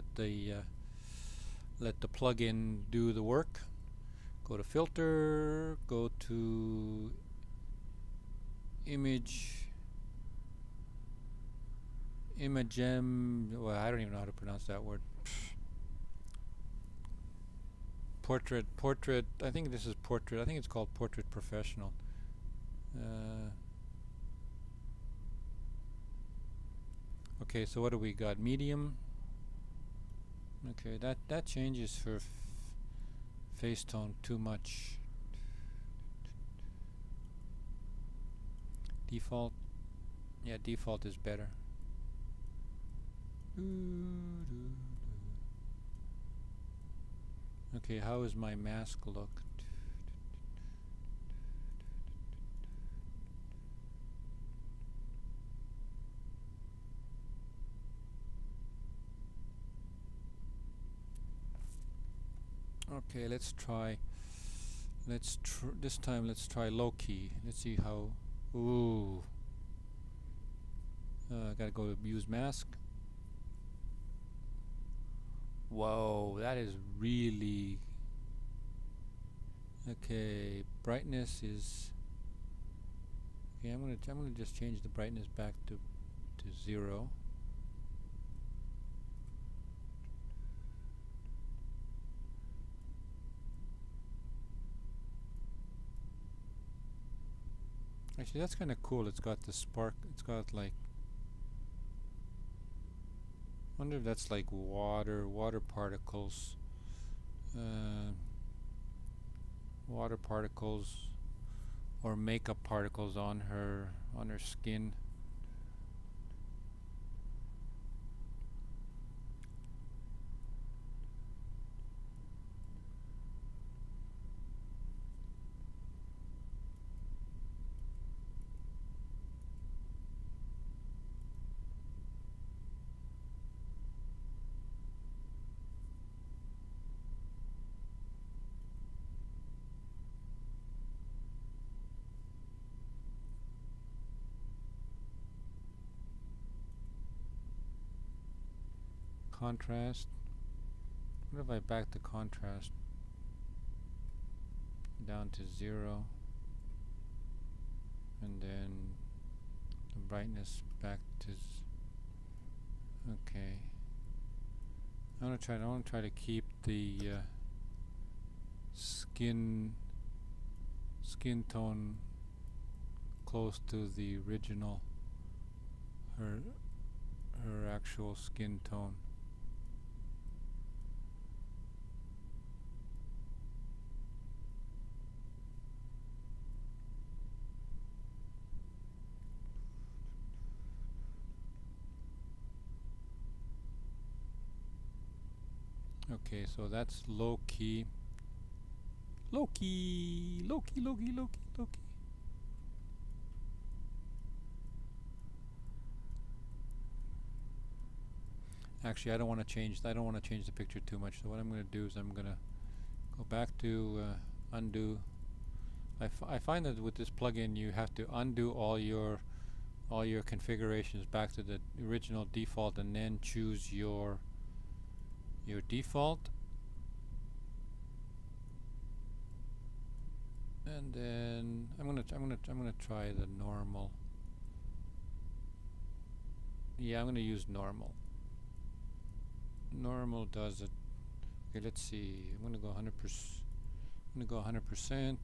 let the plugin do the work. Go to filter, go to imagem. Well, I don't even know how to pronounce that word. Portrait. I think this is portrait. I think it's called Portrait Professional. Okay, so what do we got? Medium. Okay, that changes for face tone too much. Default. Yeah, default is better. Okay, how is my mask look? Okay, let's try this time let's try low key. Let's see how. Ooh. I gotta go to use mask. Whoa, that is really. Okay, brightness is. Okay, I'm gonna just change the brightness back to 0. Actually, that's kind of cool. It's got the spark. It's got like. I wonder if that's like water particles. Water particles or makeup particles on her skin. Contrast. What if I back the contrast down to 0, and then the brightness back to okay. I want to try to keep the skin tone close to the original, her actual skin tone. Okay, so that's low key. Low key, low key, low key, low key, low key. Actually, I don't want to change. I don't want to change the picture too much. So what I'm going to do is I'm going to go back to undo. I find that with this plugin you have to undo all your configurations back to the original default, and then choose your default, and then I'm gonna try the normal. Yeah, I'm gonna use normal. Normal does it. Okay, let's see. I'm gonna go 100%. I'm gonna go 100%.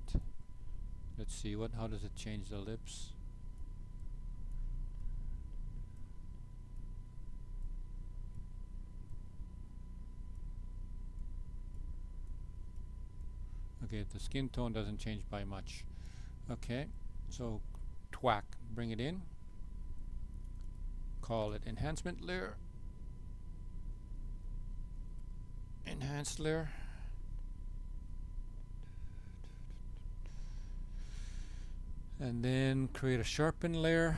Let's see how does it change the lips. Okay, the skin tone doesn't change by much. Okay, so twack, bring it in. Call it enhancement layer. Enhanced layer. And then create a sharpen layer.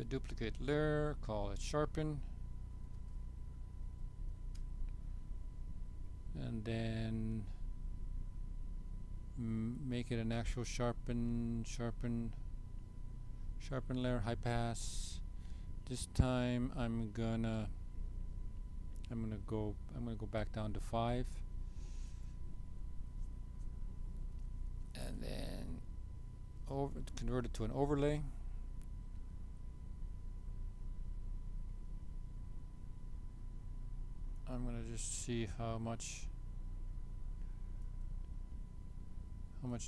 Duplicate layer, call it sharpen. And then make it an actual sharpen layer, high pass. This time I'm gonna go back down to 5, and then convert it to an overlay. I'm gonna just see how much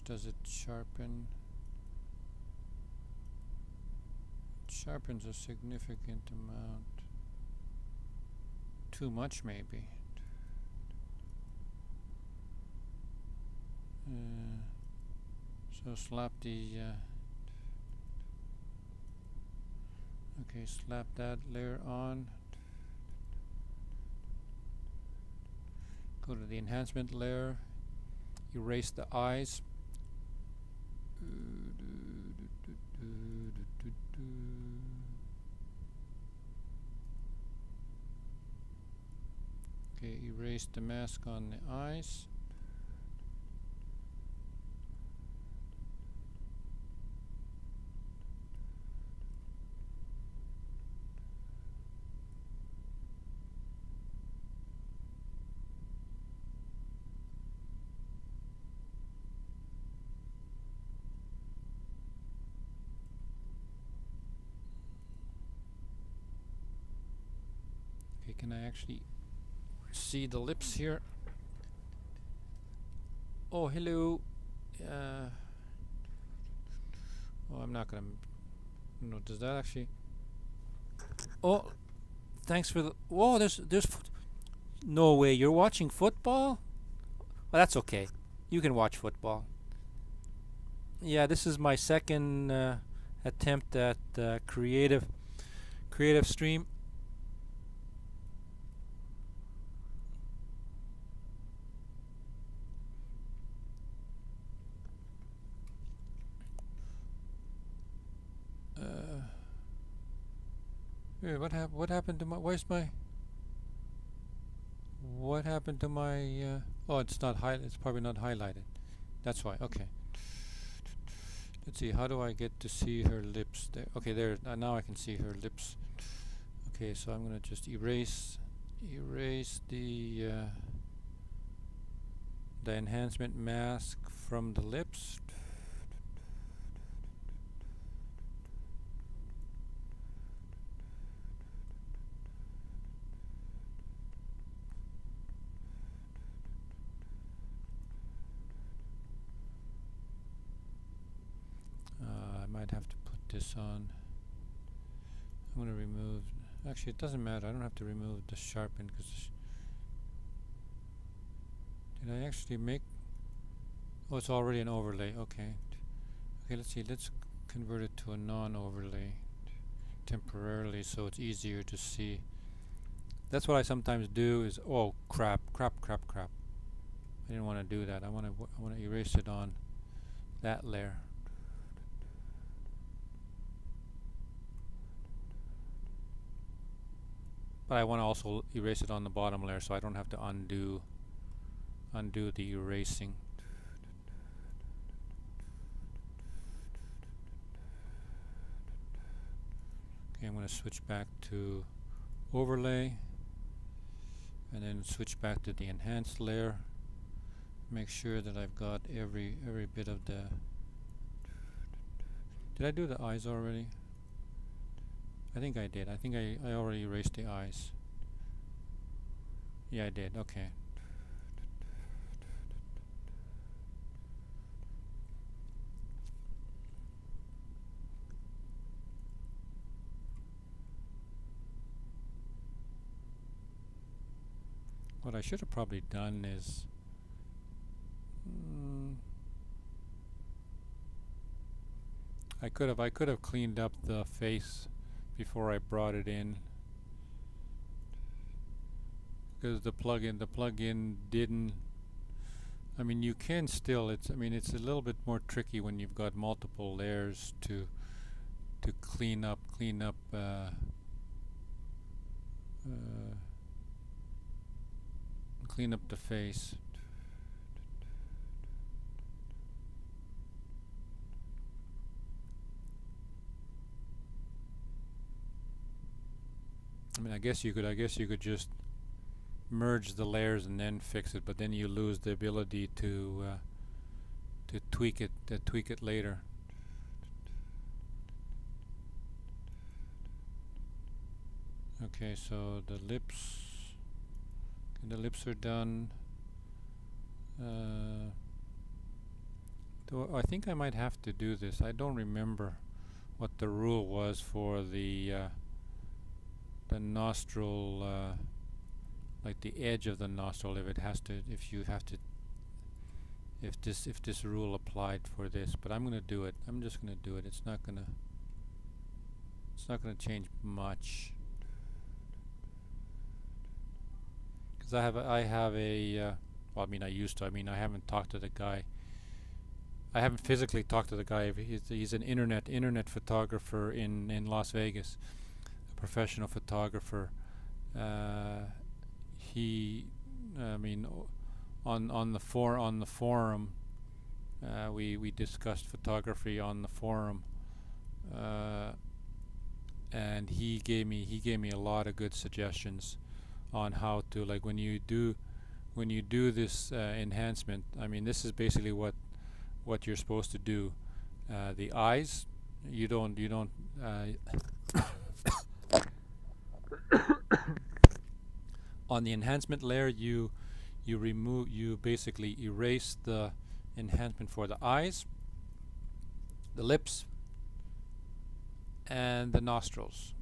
does it sharpen. It sharpens a significant amount. Too much maybe. So slap the okay, slap that layer on. Go to the enhancement layer, erase the eyes. Okay, erase the mask on the eyes. Okay, can I actually see the lips here? Oh, hello. Oh, I'm not gonna. No, does that actually? Oh, thanks for the. Whoa, there's. No way, you're watching football? Well, that's okay. You can watch football. Yeah, this is my second attempt at creative stream. What happened to my? Where's my? What happened to my? Oh, it's not highlighted. It's probably not highlighted. That's why. Okay. Let's see. How do I get to see her lips? There. Okay, there. Now I can see her lips. Okay, so I'm gonna just erase the enhancement mask from the lips. might have to put this on. I'm going to remove, actually it doesn't matter, I don't have to remove the sharpen because did I actually make, oh it's already an overlay, okay. Okay, let's see, let's convert it to a non-overlay temporarily so it's easier to see. That's what I sometimes do is, oh crap. I didn't want to do that. I want to erase it on that layer. But I want to also erase it on the bottom layer so I don't have to undo the erasing. Okay, I'm going to switch back to overlay and then switch back to the enhanced layer. Make sure that I've got every bit of the. Did I do the eyes already? I think I did. I think I already erased the eyes. Yeah, I did. Okay. What I should have probably done is I could have cleaned up the face before I brought it in, because the plugin didn't. I mean, you can still. It's a little bit more tricky when you've got multiple layers to clean up the face. I mean, I guess you could just merge the layers and then fix it, but then you lose the ability to tweak it later. Okay, so the lips are done. I think I might have to do this. I don't remember what the rule was for the nostril, like the edge of the nostril. If this rule applied for this, but I'm gonna do it. I'm just gonna do it. It's not gonna change much. Because I have a well, I mean, I used to. I mean, I haven't talked to the guy. I haven't physically talked to the guy. He's an internet photographer in Las Vegas, a professional photographer. He, I mean, on the forum, we discussed photography on the forum, and he gave me a lot of good suggestions on how to, like, when you do this enhancement. I mean, this is basically what you're supposed to do. The eyes, you don't on the enhancement layer, you basically erase the enhancement for the eyes, the lips, and the nostrils.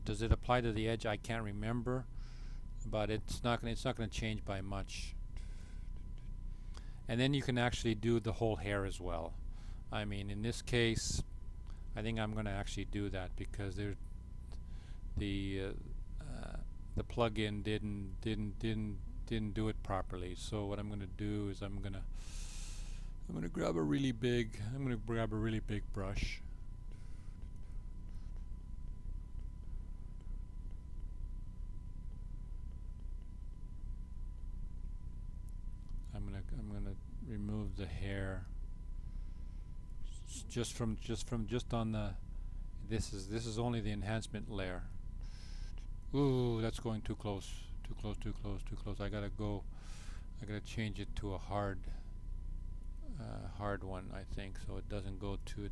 Does it apply to the edge? I can't remember, but it's not going to change by much. And then you can actually do the whole hair as well. I mean, in this case, I think I'm going to actually do that because the plugin didn't do it properly. So what I'm going to do is I'm going to grab a really big brush. I'm gonna remove the hair just on the. This is only the enhancement layer. Ooh, that's going too close. Too close. I gotta change it to a hard one, I think, so it doesn't go too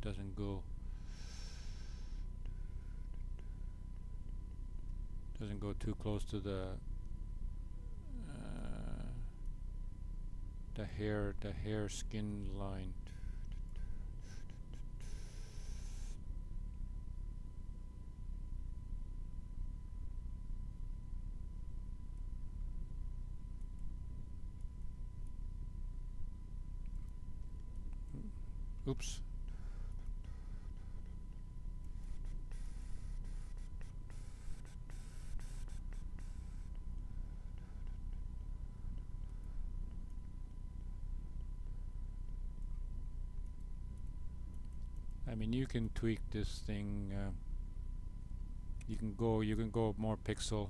close to the hair skin line. Oops. I mean, you can tweak this thing. You can go more pixel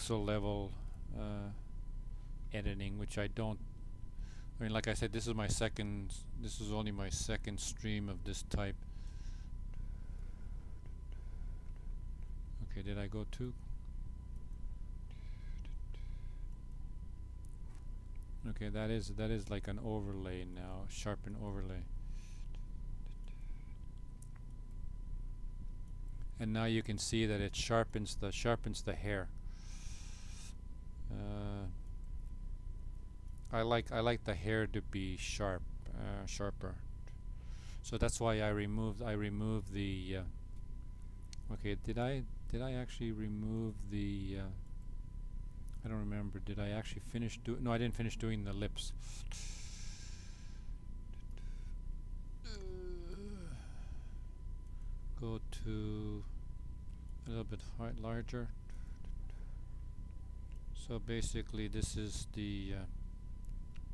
level editing, which I don't. I mean, like I said, this is my second. This is only my second stream of this type. Okay, did I go too? Okay, that is like an overlay now, sharpen overlay. And now you can see that it sharpens the hair. I like the hair to be sharper. So that's why I removed the. Okay, did I actually remove the? I don't remember. Did I actually finish No, I didn't finish doing the lips. Go to a little bit larger. So basically, this is the.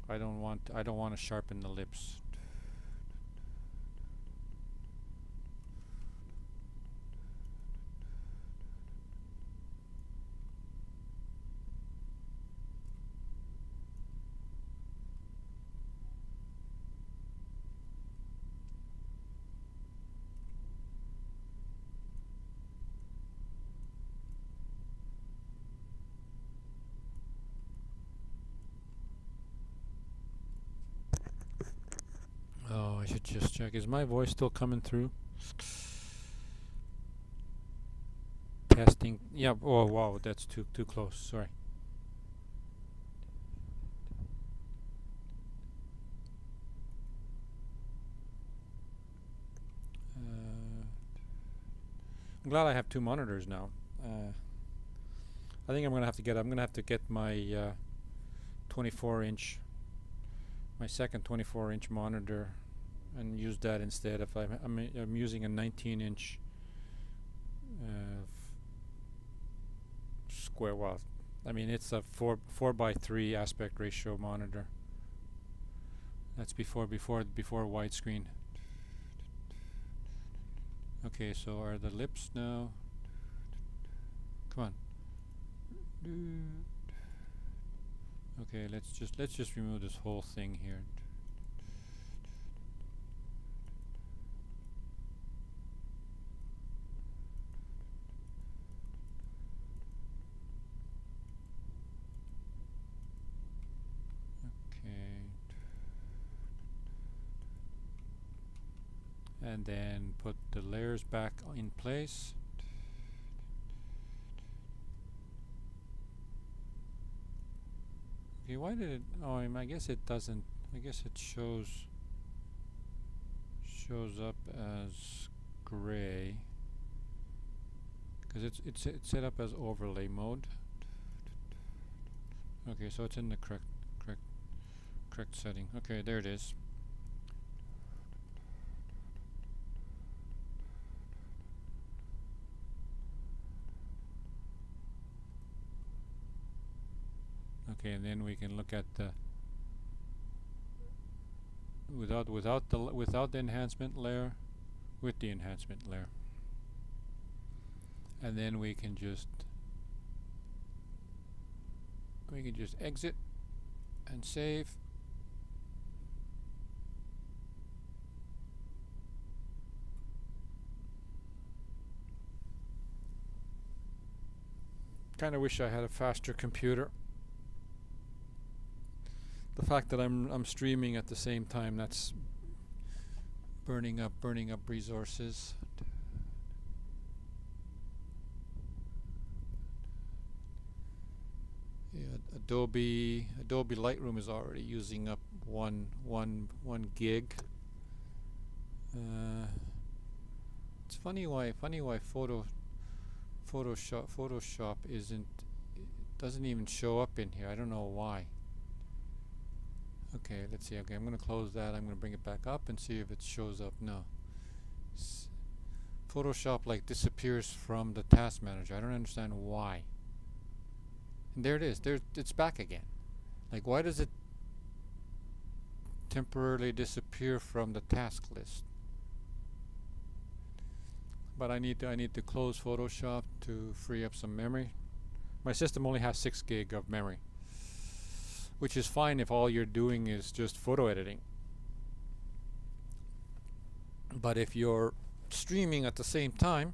I don't want to sharpen the lips. Oh, I should just check. Is my voice still coming through? Testing. Yeah. Oh, wow. That's too close. Sorry. I'm glad I have two monitors now. I think I'm gonna have to get my 24-inch, my second 24-inch monitor, and use that instead. If I'm using a 19-inch square. Well, I mean it's a 4:3 aspect ratio monitor. That's before widescreen. Okay, so are the lips now? Come on. Okay, let's just remove this whole thing here. Okay. And then put the layers back in place. Okay, why did it? Oh, I guess it doesn't. I guess it shows up as gray because it's set up as overlay mode. Okay, so it's in the correct setting. Okay, there it is. Okay, and then we can look at the without the enhancement layer, with the enhancement layer, and then we can just exit and save. Kind of wish I had a faster computer. The fact that I'm streaming at the same time, that's burning up resources. Yeah, Adobe Lightroom is already using up one gig. It's funny why Photoshop doesn't even show up in here. I don't know why. Okay, let's see. Okay, I'm going to close that. I'm going to bring it back up and see if it shows up. No. Photoshop like disappears from the task manager. I don't understand why. And there it is. There, it's back again. Like, why does it temporarily disappear from the task list? But I need to close Photoshop to free up some memory. My system only has 6 gig of memory, which is fine if all you're doing is just photo editing. But if you're streaming at the same time,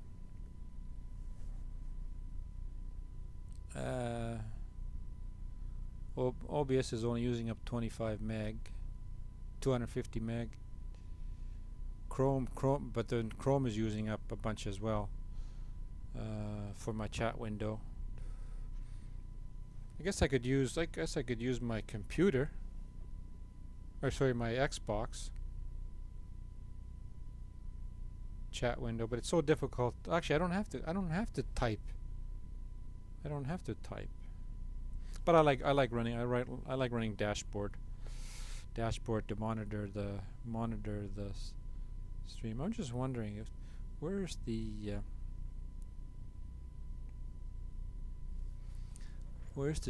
OBS is only using up 25 meg, 250 meg. Chrome, but then Chrome is using up a bunch as well for my chat window. I guess I could use my computer, or sorry, my Xbox chat window, but it's so difficult. Actually, I don't have to type. But I like running dashboard to monitor the stream. I'm just wondering if where's the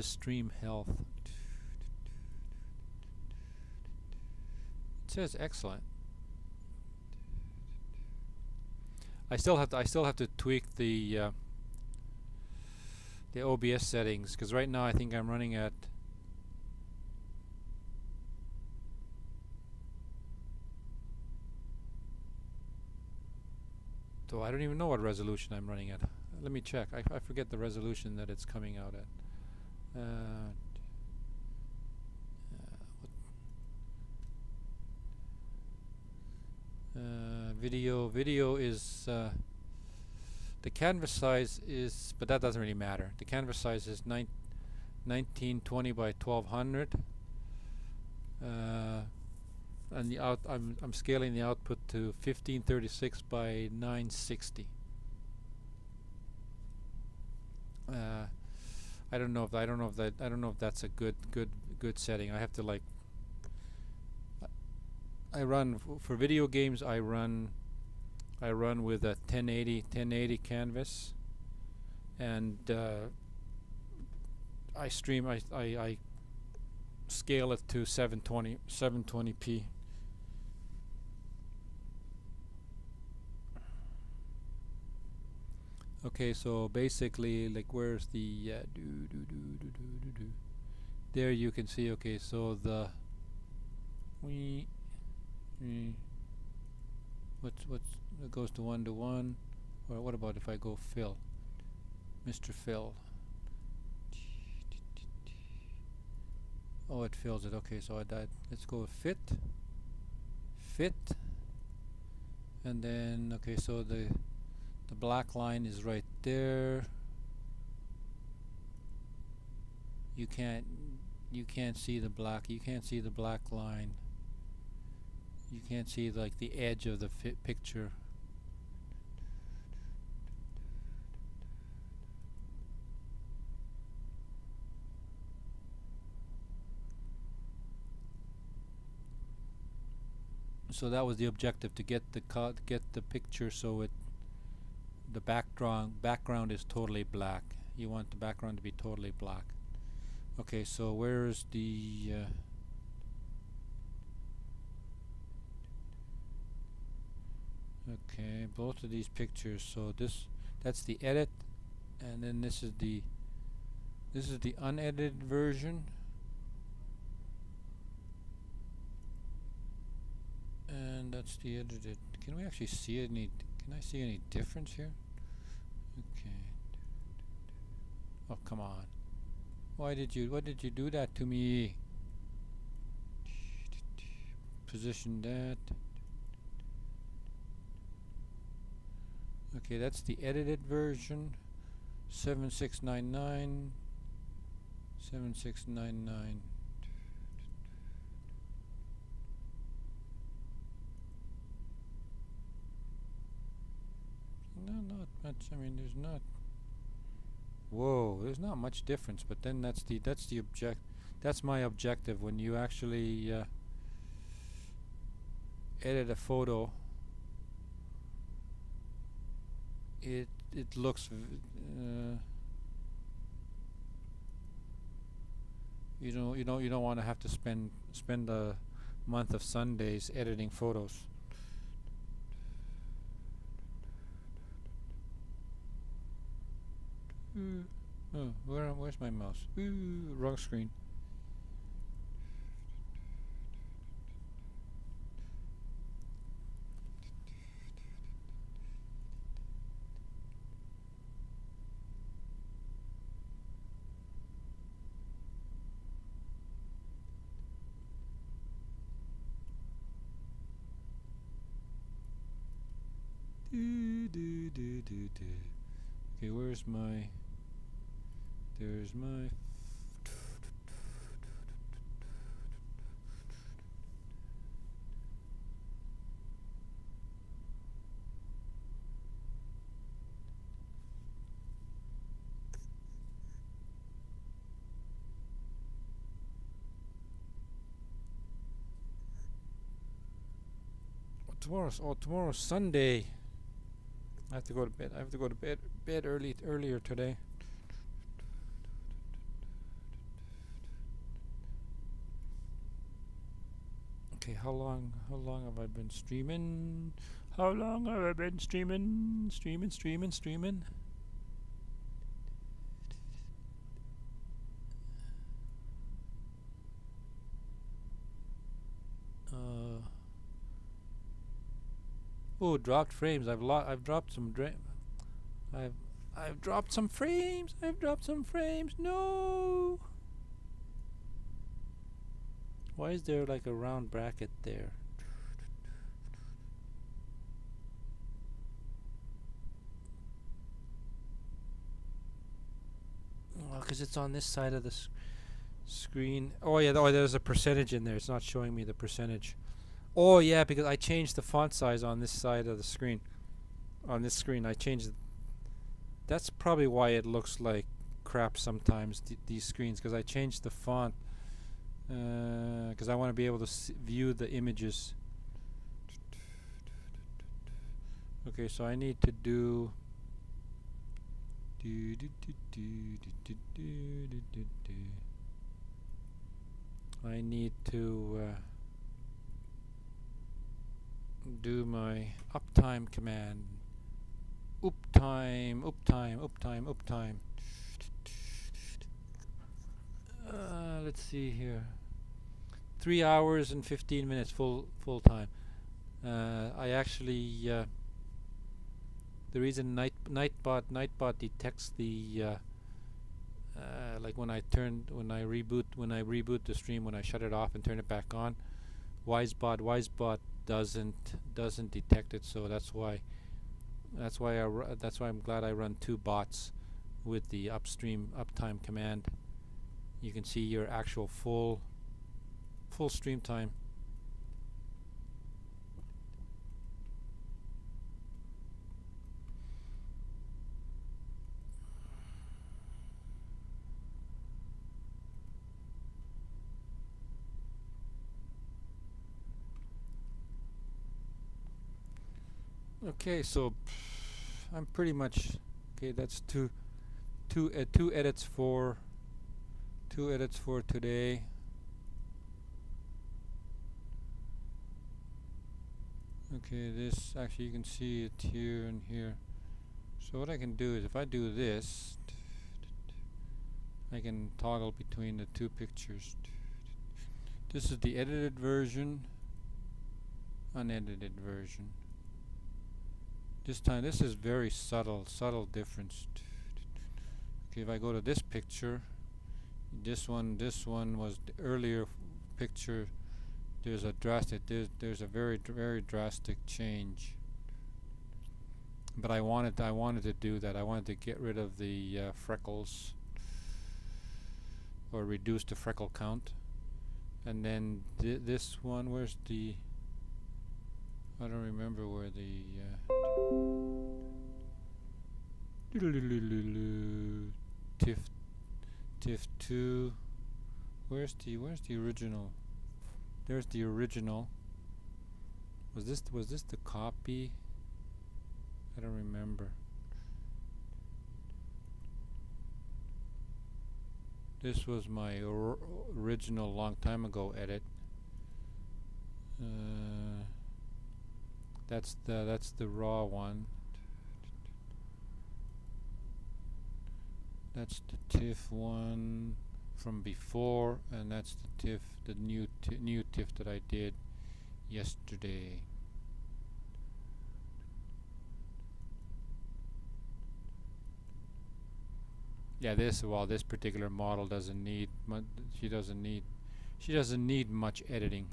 stream health? It says excellent. I still have to tweak the OBS settings, because right now I think I'm running at I don't even know what resolution I'm running at. Let me check. I forget the resolution that it's coming out at. Video is the canvas size is, but that doesn't really matter. The canvas size is 1920 by 1200. And the I'm scaling the output to 1536 by 960. I don't know if that's a good setting. I have to like I run for video games. I run with a 1080 canvas, and I stream. I scale it to 720p. Okay, so basically, like, where's the there you can see. Okay, so the what's it goes to 1:1, or what about if I go fill, Mr. Fill? Oh, it fills it. Okay, so let's go with fit, and then okay, so the black line is right there. You can't see the black. You can't see the black line. You can't see like the edge of the picture. So that was the objective, to get the picture so the background is totally black. You want the background to be totally black. Okay, so where's the okay, both of these pictures. So that's the edit, and then this is the unedited version, and that's the edited. Can we actually see any? Can I see any difference here? Okay. Oh, come on. What did you do that to me? Position that. Okay, that's the edited version. 7699. 7699. No, not much. I mean, there's not. Whoa, there's not much difference. But then that's the That's my objective when you actually edit a photo. It looks you don't want to have to spend a month of Sundays editing photos. Oh, where's my mouse? Ooh, wrong screen. Okay, where's my... There's my... Tomorrow's Sunday. I have to go to bed. I have to go to bed earlier today. Okay, how long have I been streaming? How long have I been streaming? Streaming. Oh, dropped frames. I've dropped some I've dropped some frames. No. Why is there like a round bracket there? Oh, because it's on this side of the screen. Oh yeah, there's a percentage in there. It's not showing me the percentage. Oh yeah, because I changed the font size on this side of the screen. On this screen, I changed. That's probably why it looks like crap sometimes. These screens, because I changed the font. Because I want to be able to view the images. Okay, so I need to do. I need to do my uptime command. Uptime. Let's see here. 3 hours and 15 minutes full time. I actually the reason Nightbot detects the like when I reboot the stream, when I shut it off and turn it back on, Wisebot doesn't detect it, so that's why I'm glad I run two bots with the uptime command. You can see your actual full stream time. Okay, so I'm pretty much okay. That's two edits for today. Okay, this actually you can see it here and here. So what I can do is if I do this, I can toggle between the two pictures. This is the edited version, unedited version. This time, this is very subtle difference. Okay, if I go to this picture, this one was the earlier picture. There's a very drastic change. But I wanted to do that. I wanted to get rid of the freckles, or reduce the freckle count. And then this one, where's the? I don't remember where the TIFF 2. where's the original? There's the original. Was this the copy? I don't remember. This was my original long time ago edit. That's the raw one. That's the TIFF one from before, and that's the TIFF, the new TIFF that I did yesterday. Yeah, this particular model doesn't need she doesn't need much editing.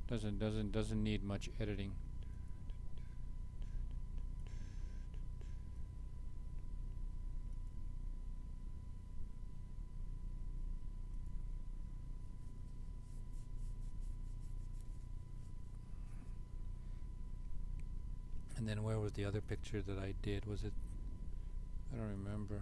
Doesn't need much editing. And then where was the other picture that I did? Was it? I don't remember.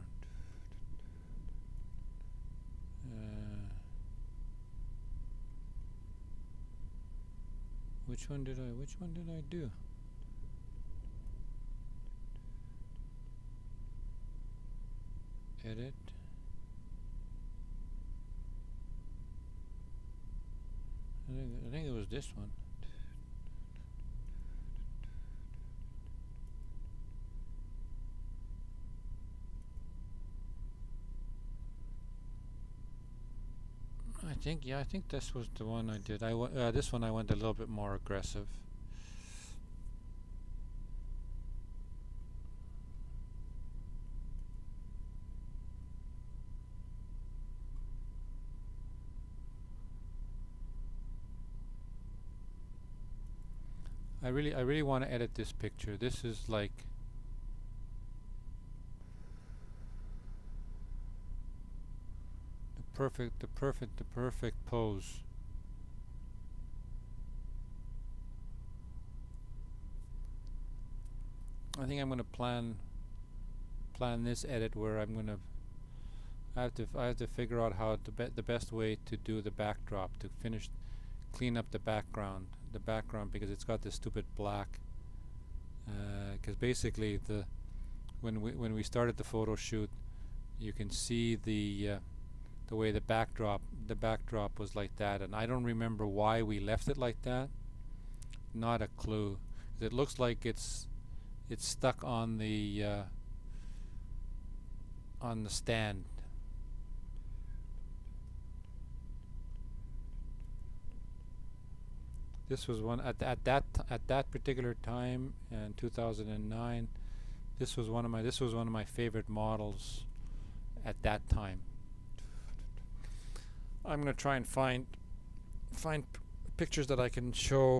Which one did I do? Edit. I think it was this one. I think this was the one I did. This one I went a little bit more aggressive. I really want to edit this picture. This is like the perfect pose. I think I'm going to plan this edit where I'm going to I have to figure out how the best way to do the backdrop, to clean up the background because it's got this stupid black, because basically when we started the photo shoot, you can see the way the backdrop was like that, and I don't remember why we left it like that. Not a clue. It looks like it's stuck on the stand. This was one at that particular time in 2009. This was one of my favorite models at that time. I'm gonna try and find pictures that I can show